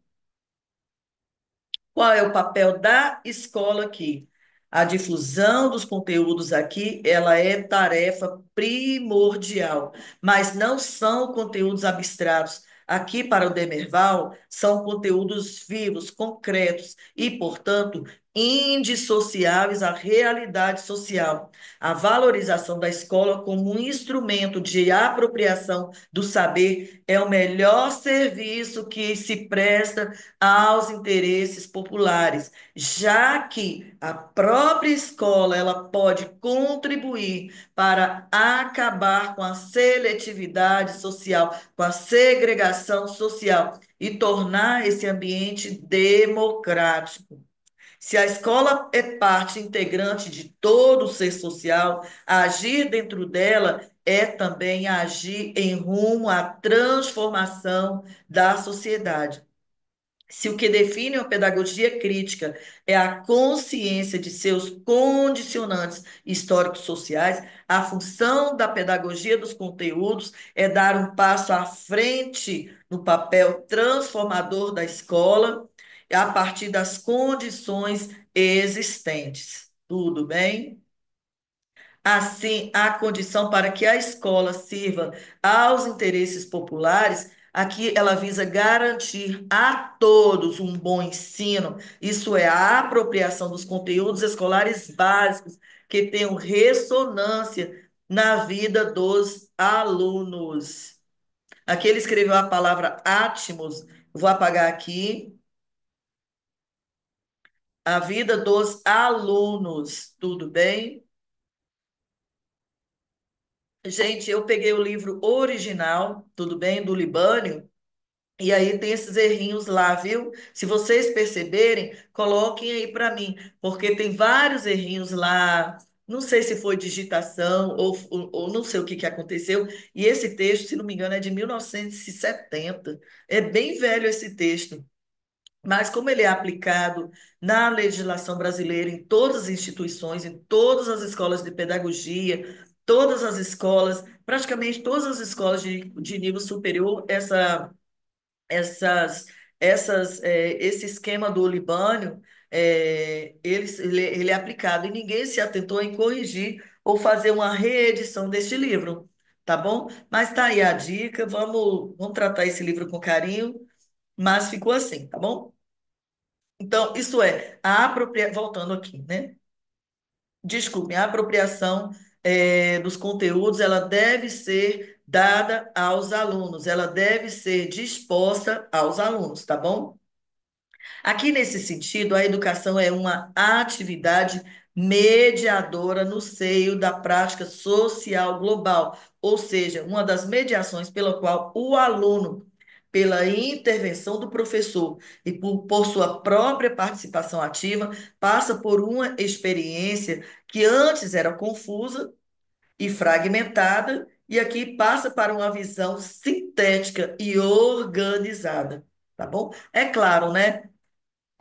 Qual é o papel da escola aqui? A difusão dos conteúdos aqui, ela é tarefa primordial, mas não são conteúdos abstratos. Aqui para o Demerval, são conteúdos vivos, concretos e, portanto, indissociáveis à realidade social. A valorização da escola como um instrumento de apropriação do saber é o melhor serviço que se presta aos interesses populares, já que a própria escola ela pode contribuir para acabar com a seletividade social, com a segregação social e tornar esse ambiente democrático. Se a escola é parte integrante de todo o ser social, agir dentro dela é também agir em rumo à transformação da sociedade. Se o que define uma pedagogia crítica é a consciência de seus condicionantes históricos sociais, a função da pedagogia dos conteúdos é dar um passo à frente no papel transformador da escola a partir das condições existentes. Tudo bem? Assim, a condição para que a escola sirva aos interesses populares, aqui ela visa garantir a todos um bom ensino, isso é, a apropriação dos conteúdos escolares básicos que tenham ressonância na vida dos alunos. Aqui ele escreveu a palavra átimos, vou apagar aqui, a vida dos alunos, tudo bem? Gente, eu peguei o livro original, tudo bem, do Libânio, e aí tem esses errinhos lá, viu? Se vocês perceberem, coloquem aí para mim, porque tem vários errinhos lá. Não sei se foi digitação ou não sei o que que aconteceu. E esse texto, se não me engano, é de 1970. É bem velho esse texto. Mas como ele é aplicado na legislação brasileira, em todas as instituições, em todas as escolas de pedagogia, todas as escolas, praticamente todas as escolas de nível superior, essas, esse esquema do Libânio, ele é aplicado e ninguém se atentou em corrigir ou fazer uma reedição deste livro, tá bom? Mas tá aí a dica, vamos tratar esse livro com carinho, mas ficou assim, tá bom? Então, isso é, voltando aqui, né? Desculpe, a apropriação dos conteúdos, ela deve ser dada aos alunos, ela deve ser disposta aos alunos, tá bom? Aqui, nesse sentido, a educação é uma atividade mediadora no seio da prática social global, ou seja, uma das mediações pela qual o aluno, pela intervenção do professor e por sua própria participação ativa, passa por uma experiência que antes era confusa e fragmentada, e aqui passa para uma visão sintética e organizada, tá bom? É claro, né?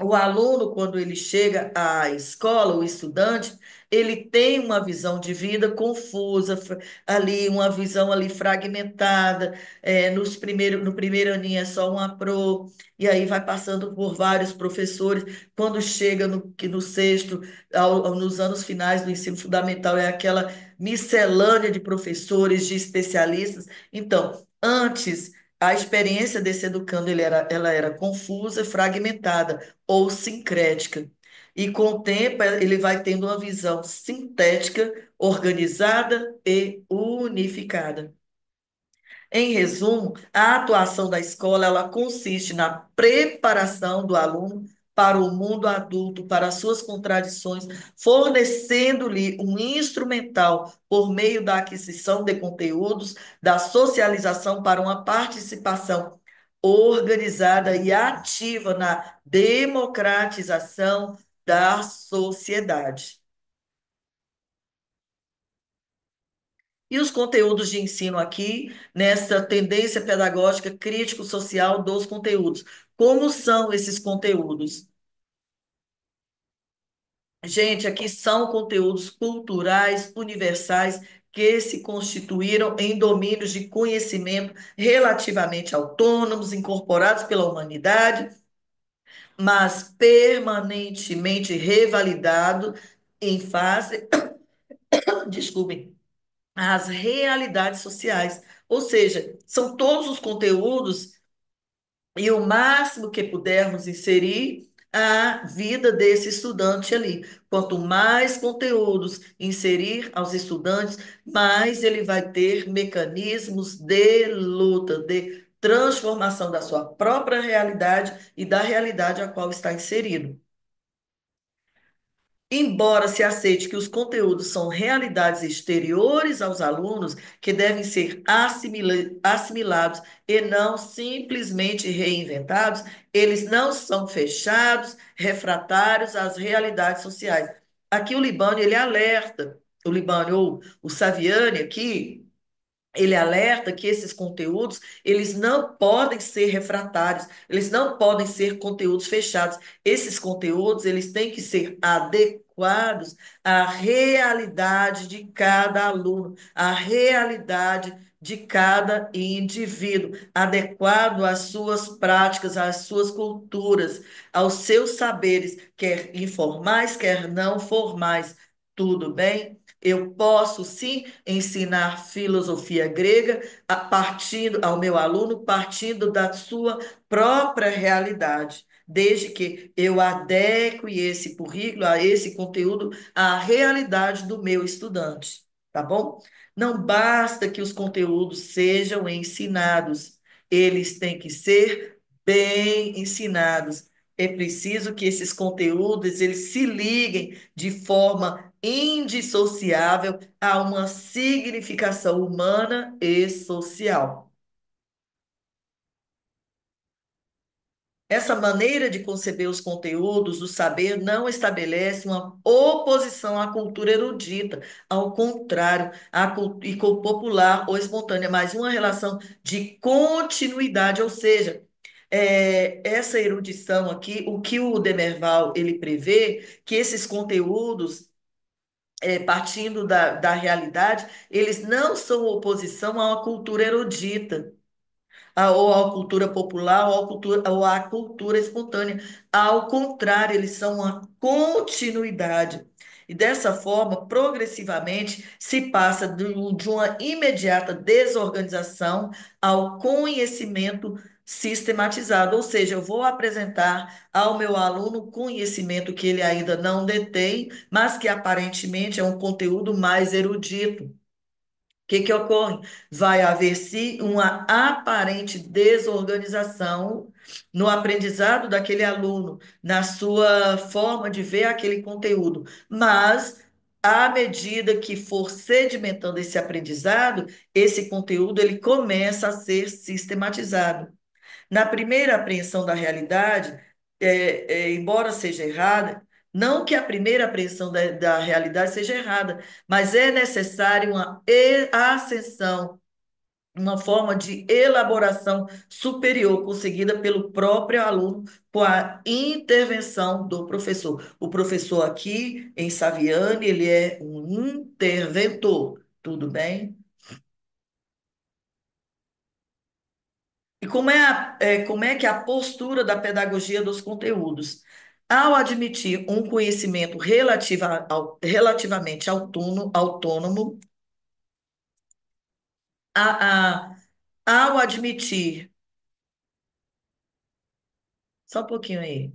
O aluno, quando ele chega à escola, o estudante, ele tem uma visão de vida confusa, ali, uma visão ali fragmentada. No primeiro aninho é só uma pro, e aí vai passando por vários professores. Quando chega no sexto, nos anos finais do ensino fundamental, é aquela miscelânea de professores, de especialistas. Então, antes, a experiência desse educando ela era confusa, fragmentada ou sincrética. E com o tempo ele vai tendo uma visão sintética, organizada e unificada. Em resumo, a atuação da escola ela consiste na preparação do aluno para o mundo adulto, para as suas contradições, fornecendo-lhe um instrumental por meio da aquisição de conteúdos, da socialização para uma participação organizada e ativa na democratização da sociedade. E os conteúdos de ensino aqui, nessa tendência pedagógica crítico-social dos conteúdos. Como são esses conteúdos? Gente, aqui são conteúdos culturais, universais, que se constituíram em domínios de conhecimento relativamente autônomos, incorporados pela humanidade, mas permanentemente revalidado em face, desculpem, às realidades sociais. Ou seja, são todos os conteúdos e o máximo que pudermos inserir a vida desse estudante ali. Quanto mais conteúdos inserir aos estudantes, mais ele vai ter mecanismos de luta, de transformação da sua própria realidade e da realidade a qual está inserido. Embora se aceite que os conteúdos são realidades exteriores aos alunos que devem ser assimilados e não simplesmente reinventados, eles não são fechados, refratários às realidades sociais. Aqui o Libânio, ele alerta, o Libânio ou o Saviani aqui, ele alerta que esses conteúdos, eles não podem ser refratários, eles não podem ser conteúdos fechados. Esses conteúdos, eles têm que ser adequados à realidade de cada aluno, à realidade de cada indivíduo, adequado às suas práticas, às suas culturas, aos seus saberes, quer informais, quer não formais. Tudo bem? Eu posso sim ensinar filosofia grega partindo ao meu aluno, partindo da sua própria realidade, desde que eu adeque esse currículo, a esse conteúdo, à realidade do meu estudante, tá bom? Não basta que os conteúdos sejam ensinados, eles têm que ser bem ensinados. É preciso que esses conteúdos eles se liguem de forma indissociável a uma significação humana e social. Essa maneira de conceber os conteúdos do saber não estabelece uma oposição à cultura erudita, ao contrário, e com popular ou espontânea, mas uma relação de continuidade, ou seja, essa erudição aqui, o que o Demerval ele prevê, que esses conteúdos partindo da realidade, eles não são oposição a uma cultura erudita, ou à cultura popular, ou à cultura espontânea. Ao contrário, eles são uma continuidade. E dessa forma, progressivamente, se passa de uma imediata desorganização ao conhecimento sistematizado. Ou seja, eu vou apresentar ao meu aluno conhecimento que ele ainda não detém, mas que aparentemente é um conteúdo mais erudito. O que que ocorre? Vai haver sim uma aparente desorganização no aprendizado daquele aluno, na sua forma de ver aquele conteúdo, mas à medida que for sedimentando esse aprendizado, esse conteúdo ele começa a ser sistematizado. Na primeira apreensão da realidade, embora seja errada, não que a primeira apreensão da realidade seja errada, mas é necessário uma ascensão, uma forma de elaboração superior conseguida pelo próprio aluno com a intervenção do professor. O professor aqui em Saviani, ele é um interventor, tudo bem? E como é que é a postura da pedagogia dos conteúdos? Ao admitir um conhecimento relativamente autônomo, a, ao admitir, só um pouquinho aí,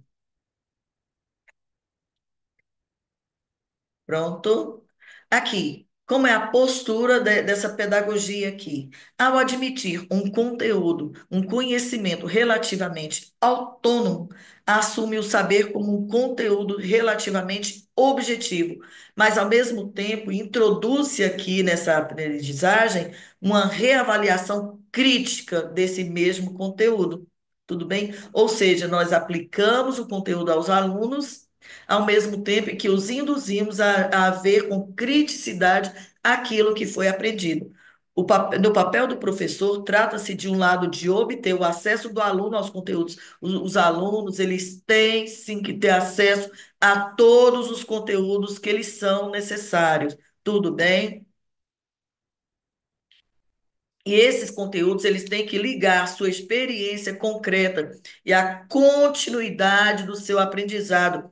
pronto. Aqui, como é a postura dessa pedagogia aqui? Ao admitir um conteúdo, um conhecimento relativamente autônomo, assume o saber como um conteúdo relativamente objetivo, mas ao mesmo tempo introduz-se aqui nessa aprendizagem uma reavaliação crítica desse mesmo conteúdo. Tudo bem? Ou seja, nós aplicamos o conteúdo aos alunos ao mesmo tempo que os induzimos a ver com criticidade aquilo que foi aprendido. No papel do professor, trata-se de um lado de obter o acesso do aluno aos conteúdos. Os alunos, eles têm sim que ter acesso a todos os conteúdos que eles são necessários. Tudo bem? E esses conteúdos, eles têm que ligar a sua experiência concreta e a continuidade do seu aprendizado,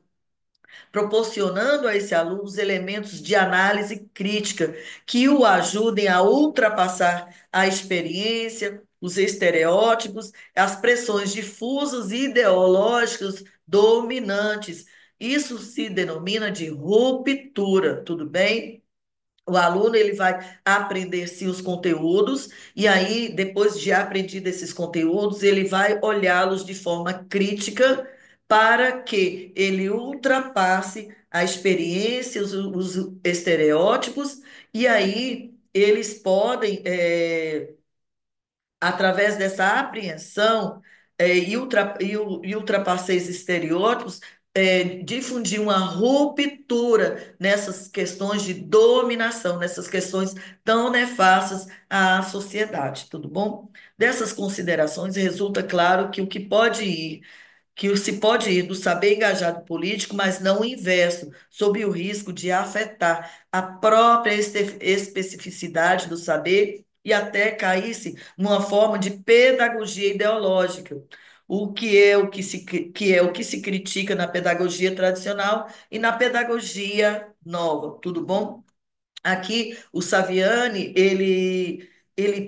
proporcionando a esse aluno os elementos de análise crítica que o ajudem a ultrapassar a experiência, os estereótipos, as pressões difusas e ideológicas dominantes. Isso se denomina de ruptura, tudo bem? O aluno ele vai aprender sim os conteúdos e aí depois de aprendido esses conteúdos ele vai olhá-los de forma crítica para que ele ultrapasse a experiência, os estereótipos e aí eles podem através dessa apreensão e ultrapassar esses estereótipos, difundir uma ruptura nessas questões de dominação, nessas questões tão nefastas à sociedade, tudo bom? Dessas considerações resulta claro que o que se pode ir do saber engajado político, mas não o inverso, sob o risco de afetar a própria especificidade do saber e até cair-se numa forma de pedagogia ideológica, o que se critica na pedagogia tradicional e na pedagogia nova, tudo bom? Aqui, o Saviani, ele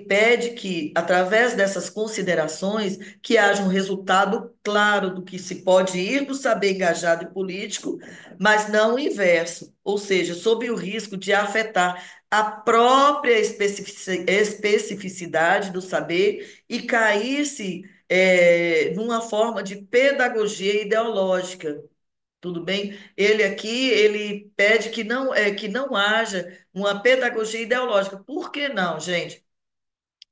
pede que, através dessas considerações, que haja um resultado claro do que se pode ir do saber engajado e político, mas não o inverso, ou seja, sob o risco de afetar a própria especificidade do saber e cair-se, numa forma de pedagogia ideológica. Tudo bem? Ele aqui, ele pede que não haja uma pedagogia ideológica. Por que não, gente?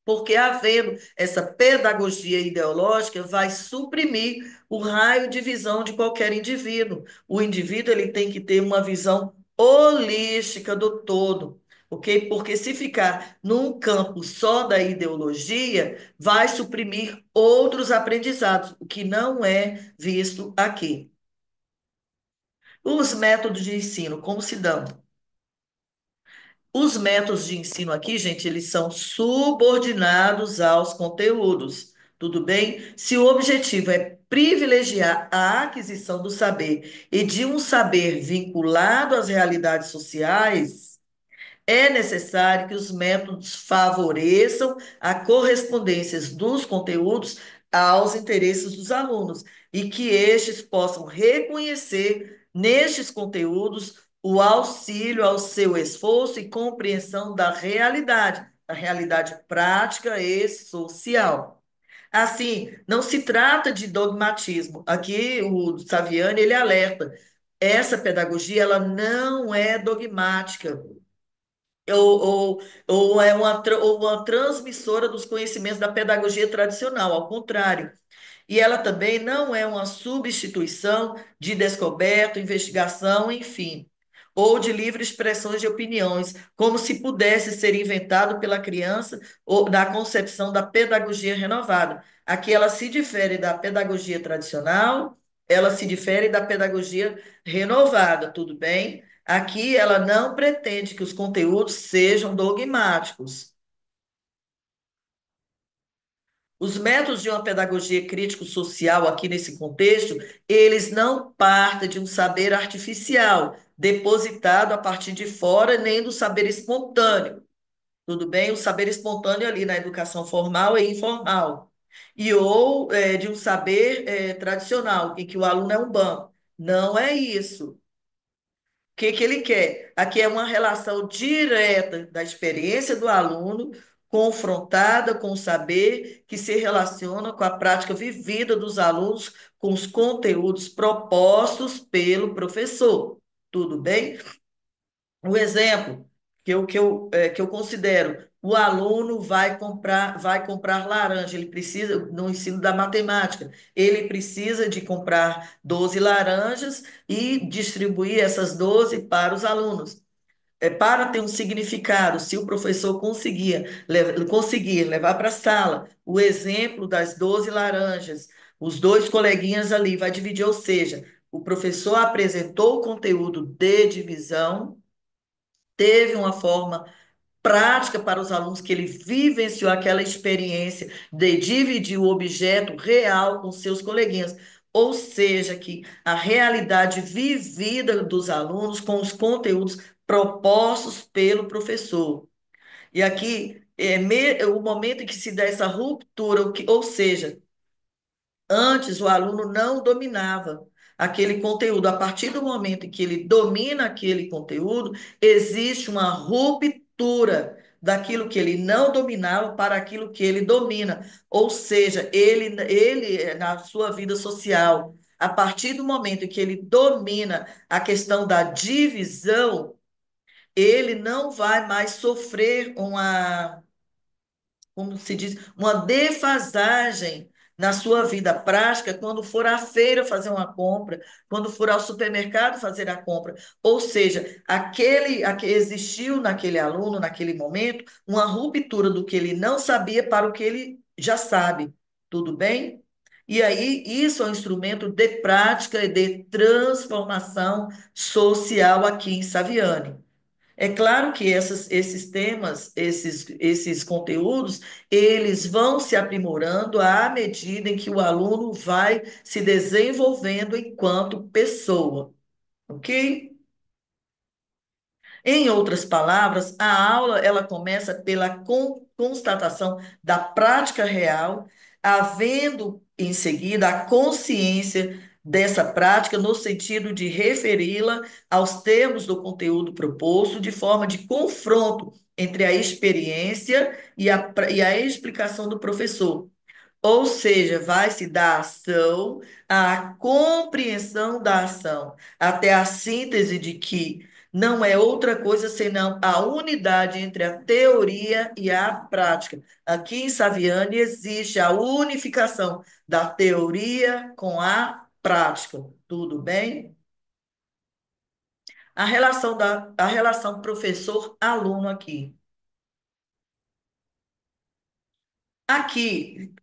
Porque havendo essa pedagogia ideológica, vai suprimir o raio de visão de qualquer indivíduo. O indivíduo ele tem que ter uma visão holística do todo, ok? Porque se ficar num campo só da ideologia, vai suprimir outros aprendizados, o que não é visto aqui. Os métodos de ensino, como se dão? Os métodos de ensino aqui, gente, eles são subordinados aos conteúdos, tudo bem? Se o objetivo é privilegiar a aquisição do saber e de um saber vinculado às realidades sociais, é necessário que os métodos favoreçam a correspondência dos conteúdos aos interesses dos alunos e que estes possam reconhecer nestes conteúdos o auxílio ao seu esforço e compreensão da realidade prática e social. Assim, não se trata de dogmatismo. Aqui o Saviani ele alerta, essa pedagogia ela não é dogmática ou é ou uma transmissora dos conhecimentos da pedagogia tradicional, ao contrário. E ela também não é uma substituição de descoberta, investigação, enfim, ou de livre expressões de opiniões, como se pudesse ser inventado pela criança ou da concepção da pedagogia renovada. Aqui ela se difere da pedagogia tradicional, ela se difere da pedagogia renovada, tudo bem? Aqui ela não pretende que os conteúdos sejam dogmáticos. Os métodos de uma pedagogia crítico-social aqui nesse contexto, eles não partem de um saber artificial, depositado a partir de fora, nem do saber espontâneo. Tudo bem? O saber espontâneo ali na educação formal e informal. E ou de um saber tradicional, em que o aluno é um banco. Não é isso. Que ele quer? Aqui é uma relação direta da experiência do aluno, confrontada com o saber que se relaciona com a prática vivida dos alunos, com os conteúdos propostos pelo professor. Tudo bem? Um exemplo que eu considero, o aluno vai comprar laranja, ele precisa, no ensino da matemática, ele precisa de comprar 12 laranjas e distribuir essas 12 para os alunos. Para ter um significado, se o professor conseguir levar para a sala o exemplo das 12 laranjas, os dois coleguinhas ali vai dividir, ou seja, o professor apresentou o conteúdo de divisão, teve uma forma prática para os alunos, que ele vivenciou aquela experiência de dividir o objeto real com seus coleguinhas. Ou seja, que a realidade vivida dos alunos com os conteúdos propostos pelo professor. E aqui é o momento em que se dá essa ruptura, ou seja, antes, o aluno não dominava aquele conteúdo. A partir do momento em que ele domina aquele conteúdo, existe uma ruptura daquilo que ele não dominava para aquilo que ele domina. Ou seja, na sua vida social, a partir do momento em que ele domina a questão da divisão, ele não vai mais sofrer como se diz, uma defasagem na sua vida prática quando for à feira fazer uma compra, quando for ao supermercado fazer a compra. Ou seja, existiu naquele aluno, naquele momento, uma ruptura do que ele não sabia para o que ele já sabe. Tudo bem? E aí, isso é um instrumento de prática e de transformação social aqui em Saviane. É claro que esses temas, esses conteúdos, eles vão se aprimorando à medida em que o aluno vai se desenvolvendo enquanto pessoa, ok? Em outras palavras, a aula ela começa pela constatação da prática real, havendo em seguida a consciência dessa prática no sentido de referi-la aos termos do conteúdo proposto, de forma de confronto entre a experiência e a explicação do professor. Ou seja, vai se da ação à compreensão da ação, até a síntese de que não é outra coisa senão a unidade entre a teoria e a prática. Aqui em Saviani existe a unificação da teoria com a prática. Tudo bem? A relação professor-aluno aqui. Aqui,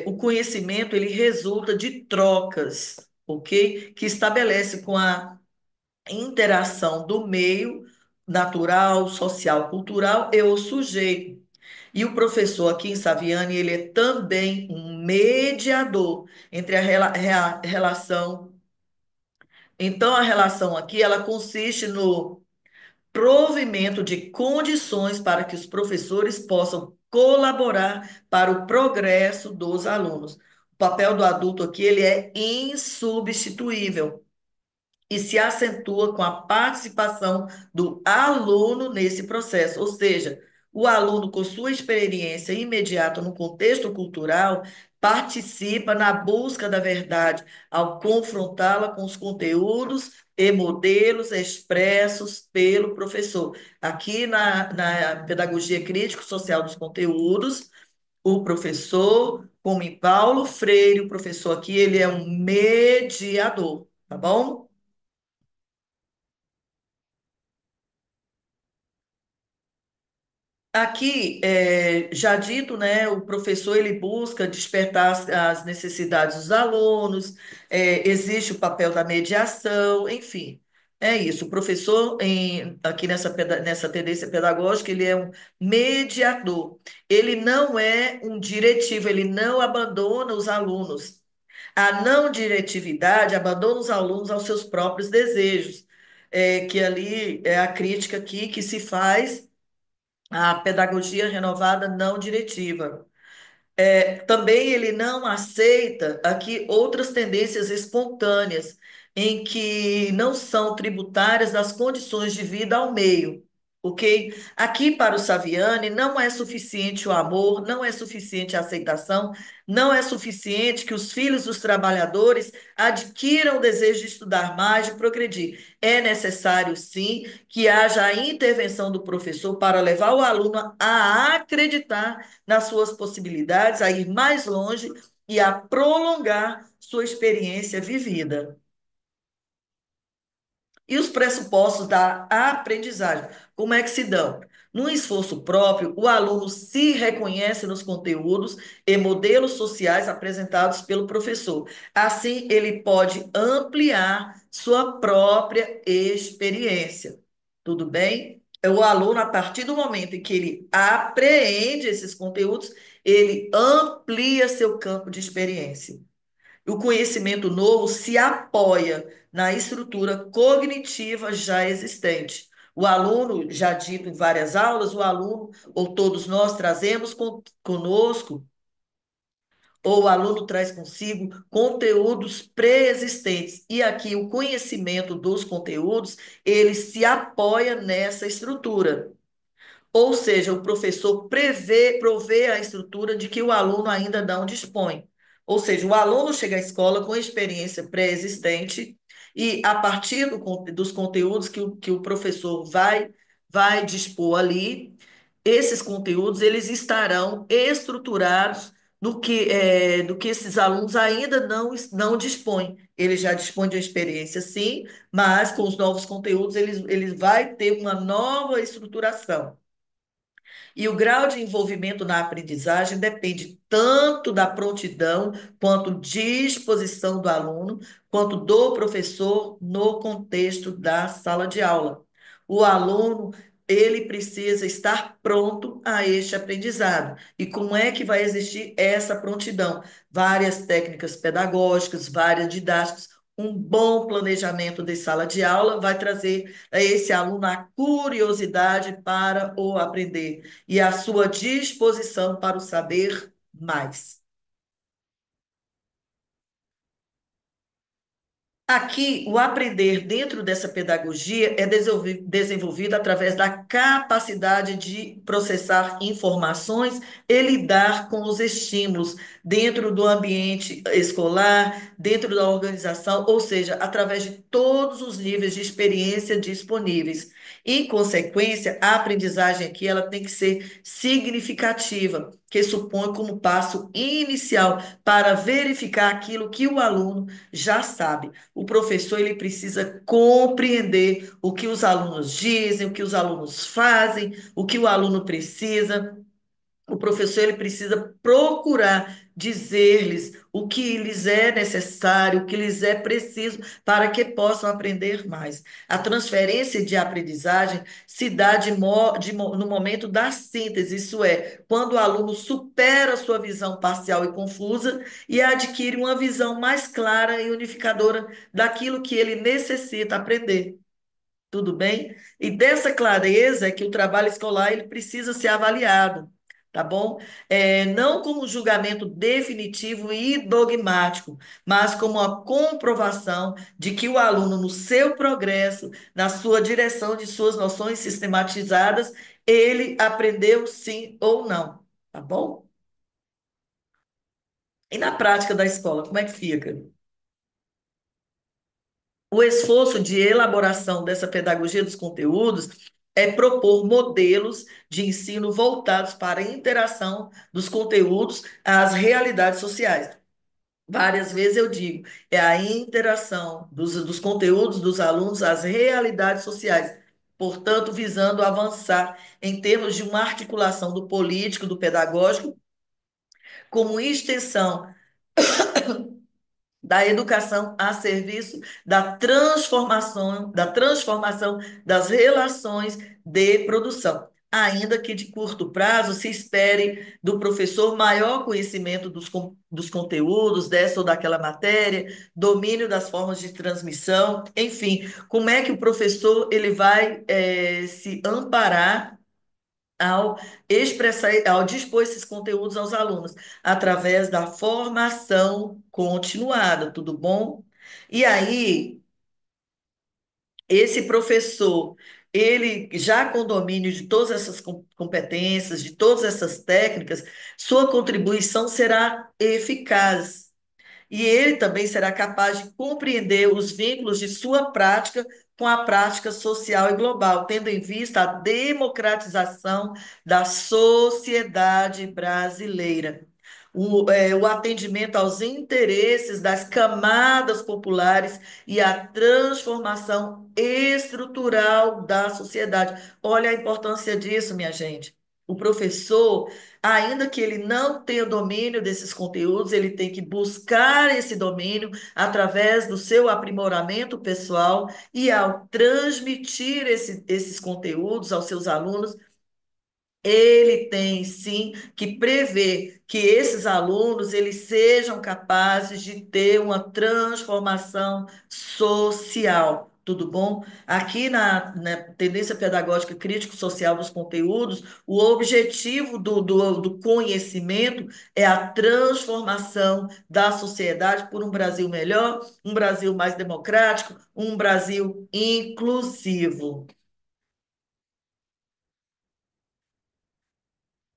o conhecimento ele resulta de trocas, ok? Que estabelece com a interação do meio natural, social, cultural e o sujeito. E o professor aqui em Saviani, ele é também um mediador entre a relação. Então, a relação aqui, ela consiste no provimento de condições para que os professores possam colaborar para o progresso dos alunos. O papel do adulto aqui, ele é insubstituível e se acentua com a participação do aluno nesse processo, ou seja, o aluno, com sua experiência imediata no contexto cultural, participa na busca da verdade, ao confrontá-la com os conteúdos e modelos expressos pelo professor. Aqui na pedagogia crítico-social dos conteúdos, o professor, como em Paulo Freire, o professor aqui, ele é um mediador, tá bom? Aqui, já dito, né, o professor ele busca despertar as necessidades dos alunos, existe o papel da mediação, enfim, é isso. O professor, aqui nessa tendência pedagógica, ele é um mediador. Ele não é um diretivo, ele não abandona os alunos. A não diretividade abandona os alunos aos seus próprios desejos, que ali é a crítica aqui que se faz a pedagogia renovada não diretiva. Também ele não aceita aqui outras tendências espontâneas, em que não são tributárias das condições de vida ao meio, ok? Aqui para o Saviani não é suficiente o amor, não é suficiente a aceitação, não é suficiente que os filhos dos trabalhadores adquiram o desejo de estudar mais, de progredir. É necessário, sim, que haja a intervenção do professor para levar o aluno a acreditar nas suas possibilidades, a ir mais longe e a prolongar sua experiência vivida. E os pressupostos da aprendizagem, como é que se dão? No esforço próprio, o aluno se reconhece nos conteúdos e modelos sociais apresentados pelo professor. Assim, ele pode ampliar sua própria experiência. Tudo bem? O aluno, a partir do momento em que ele apreende esses conteúdos, ele amplia seu campo de experiência. O conhecimento novo se apoia na estrutura cognitiva já existente. O aluno, já dito em várias aulas, o aluno, ou todos nós trazemos conosco, ou o aluno traz consigo conteúdos pré-existentes. E aqui o conhecimento dos conteúdos, ele se apoia nessa estrutura. Ou seja, o professor provê a estrutura de que o aluno ainda não dispõe. Ou seja, o aluno chega à escola com experiência pré-existente e, a partir dos conteúdos que o professor vai dispor ali, esses conteúdos eles estarão estruturados do que esses alunos ainda não dispõem. Ele já dispõe de uma experiência, sim, mas com os novos conteúdos ele vai ter uma nova estruturação. E o grau de envolvimento na aprendizagem depende tanto da prontidão, quanto disposição do aluno, quanto do professor no contexto da sala de aula. O aluno, ele precisa estar pronto a este aprendizado. E como é que vai existir essa prontidão? Várias técnicas pedagógicas, várias didáticas, um bom planejamento de sala de aula vai trazer a esse aluno a curiosidade para o aprender e a sua disposição para o saber mais. Aqui, o aprender dentro dessa pedagogia é desenvolvido através da capacidade de processar informações e lidar com os estímulos dentro do ambiente escolar, dentro da organização, ou seja, através de todos os níveis de experiência disponíveis. Em consequência, a aprendizagem aqui ela tem que ser significativa, que supõe como passo inicial para verificar aquilo que o aluno já sabe. O professor ele precisa compreender o que os alunos dizem, o que os alunos fazem, o que o aluno precisa. O professor ele precisa procurar dizer-lhes o que lhes é necessário, o que lhes é preciso para que possam aprender mais. A transferência de aprendizagem se dá no momento da síntese, isso é, quando o aluno supera sua visão parcial e confusa e adquire uma visão mais clara e unificadora daquilo que ele necessita aprender. Tudo bem? E dessa clareza é que o trabalho escolar ele precisa ser avaliado, tá bom? Não como um julgamento definitivo e dogmático, mas como uma comprovação de que o aluno, no seu progresso, na sua direção de suas noções sistematizadas, ele aprendeu sim ou não, tá bom? E na prática da escola, como é que fica? O esforço de elaboração dessa pedagogia dos conteúdos é propor modelos de ensino voltados para a interação dos conteúdos às realidades sociais. Várias vezes eu digo, é a interação dos conteúdos dos alunos às realidades sociais. Portanto, visando avançar em termos de uma articulação do político, do pedagógico, como extensão da educação a serviço da transformação das relações de produção. Ainda que de curto prazo se espere do professor maior conhecimento dos conteúdos dessa ou daquela matéria, domínio das formas de transmissão, enfim, como é que o professor ele vai se amparar ao expressar, ao dispor esses conteúdos aos alunos, através da formação continuada, tudo bom? E aí, esse professor, ele já com domínio de todas essas competências, de todas essas técnicas, sua contribuição será eficaz. E ele também será capaz de compreender os vínculos de sua prática com a prática social e global, tendo em vista a democratização da sociedade brasileira. O atendimento aos interesses das camadas populares e a transformação estrutural da sociedade. Olha a importância disso, minha gente. O professor, ainda que ele não tenha domínio desses conteúdos, ele tem que buscar esse domínio através do seu aprimoramento pessoal e ao transmitir esses conteúdos aos seus alunos, ele tem sim que prever que esses alunos eles sejam capazes de ter uma transformação social. Tudo bom? Aqui na tendência pedagógica crítico-social dos conteúdos, o objetivo do conhecimento é a transformação da sociedade por um Brasil melhor, um Brasil mais democrático, um Brasil inclusivo.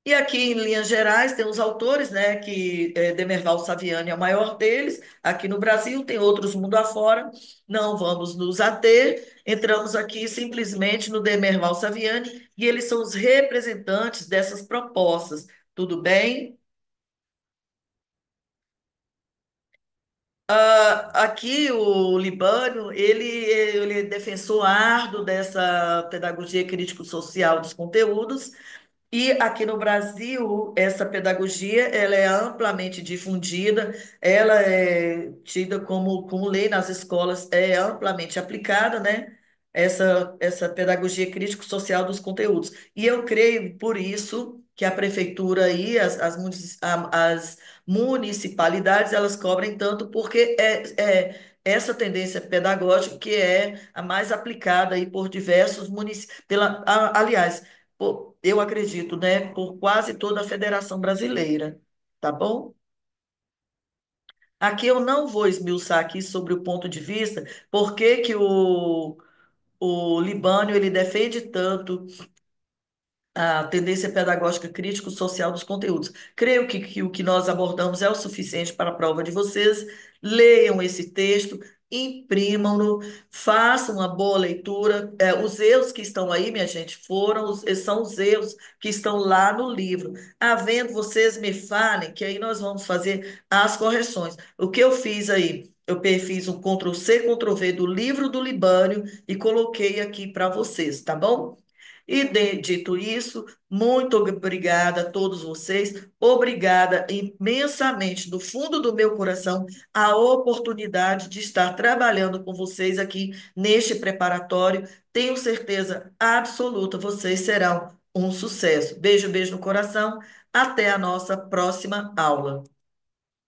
E aqui, em linhas gerais, tem os autores, né, que Demerval Saviani é o maior deles. Aqui no Brasil, tem outros mundo afora, não vamos nos ater. Entramos aqui simplesmente no Demerval Saviani e eles são os representantes dessas propostas. Tudo bem? Aqui o Libânio, ele é defensor árduo dessa pedagogia crítico-social dos conteúdos. E aqui no Brasil, essa pedagogia, ela é amplamente difundida, ela é tida como lei nas escolas, é amplamente aplicada, né? Essa pedagogia crítico-social dos conteúdos. E eu creio, por isso, que a prefeitura e as municipalidades, elas cobrem tanto, porque é essa tendência pedagógica que é a mais aplicada aí por diversos municípios, aliás, eu acredito, né, por quase toda a Federação Brasileira, tá bom? Aqui eu não vou esmiuçar aqui sobre o ponto de vista, por que que o Libânio ele defende tanto a tendência pedagógica crítico-social dos conteúdos. Creio que o que nós abordamos é o suficiente para a prova de vocês. Leiam esse texto, imprimam-no, façam uma boa leitura. Os erros que estão aí, minha gente, são os erros que estão lá no livro. Havendo, vocês me falem, que aí nós vamos fazer as correções. O que eu fiz aí? Fiz um Ctrl+C, Ctrl+V do livro do Libânio e coloquei aqui para vocês, tá bom? Dito isso, muito obrigada a todos vocês, obrigada imensamente, do fundo do meu coração, a oportunidade de estar trabalhando com vocês aqui neste preparatório. Tenho certeza absoluta, vocês serão um sucesso. Beijo, beijo no coração. Até a nossa próxima aula.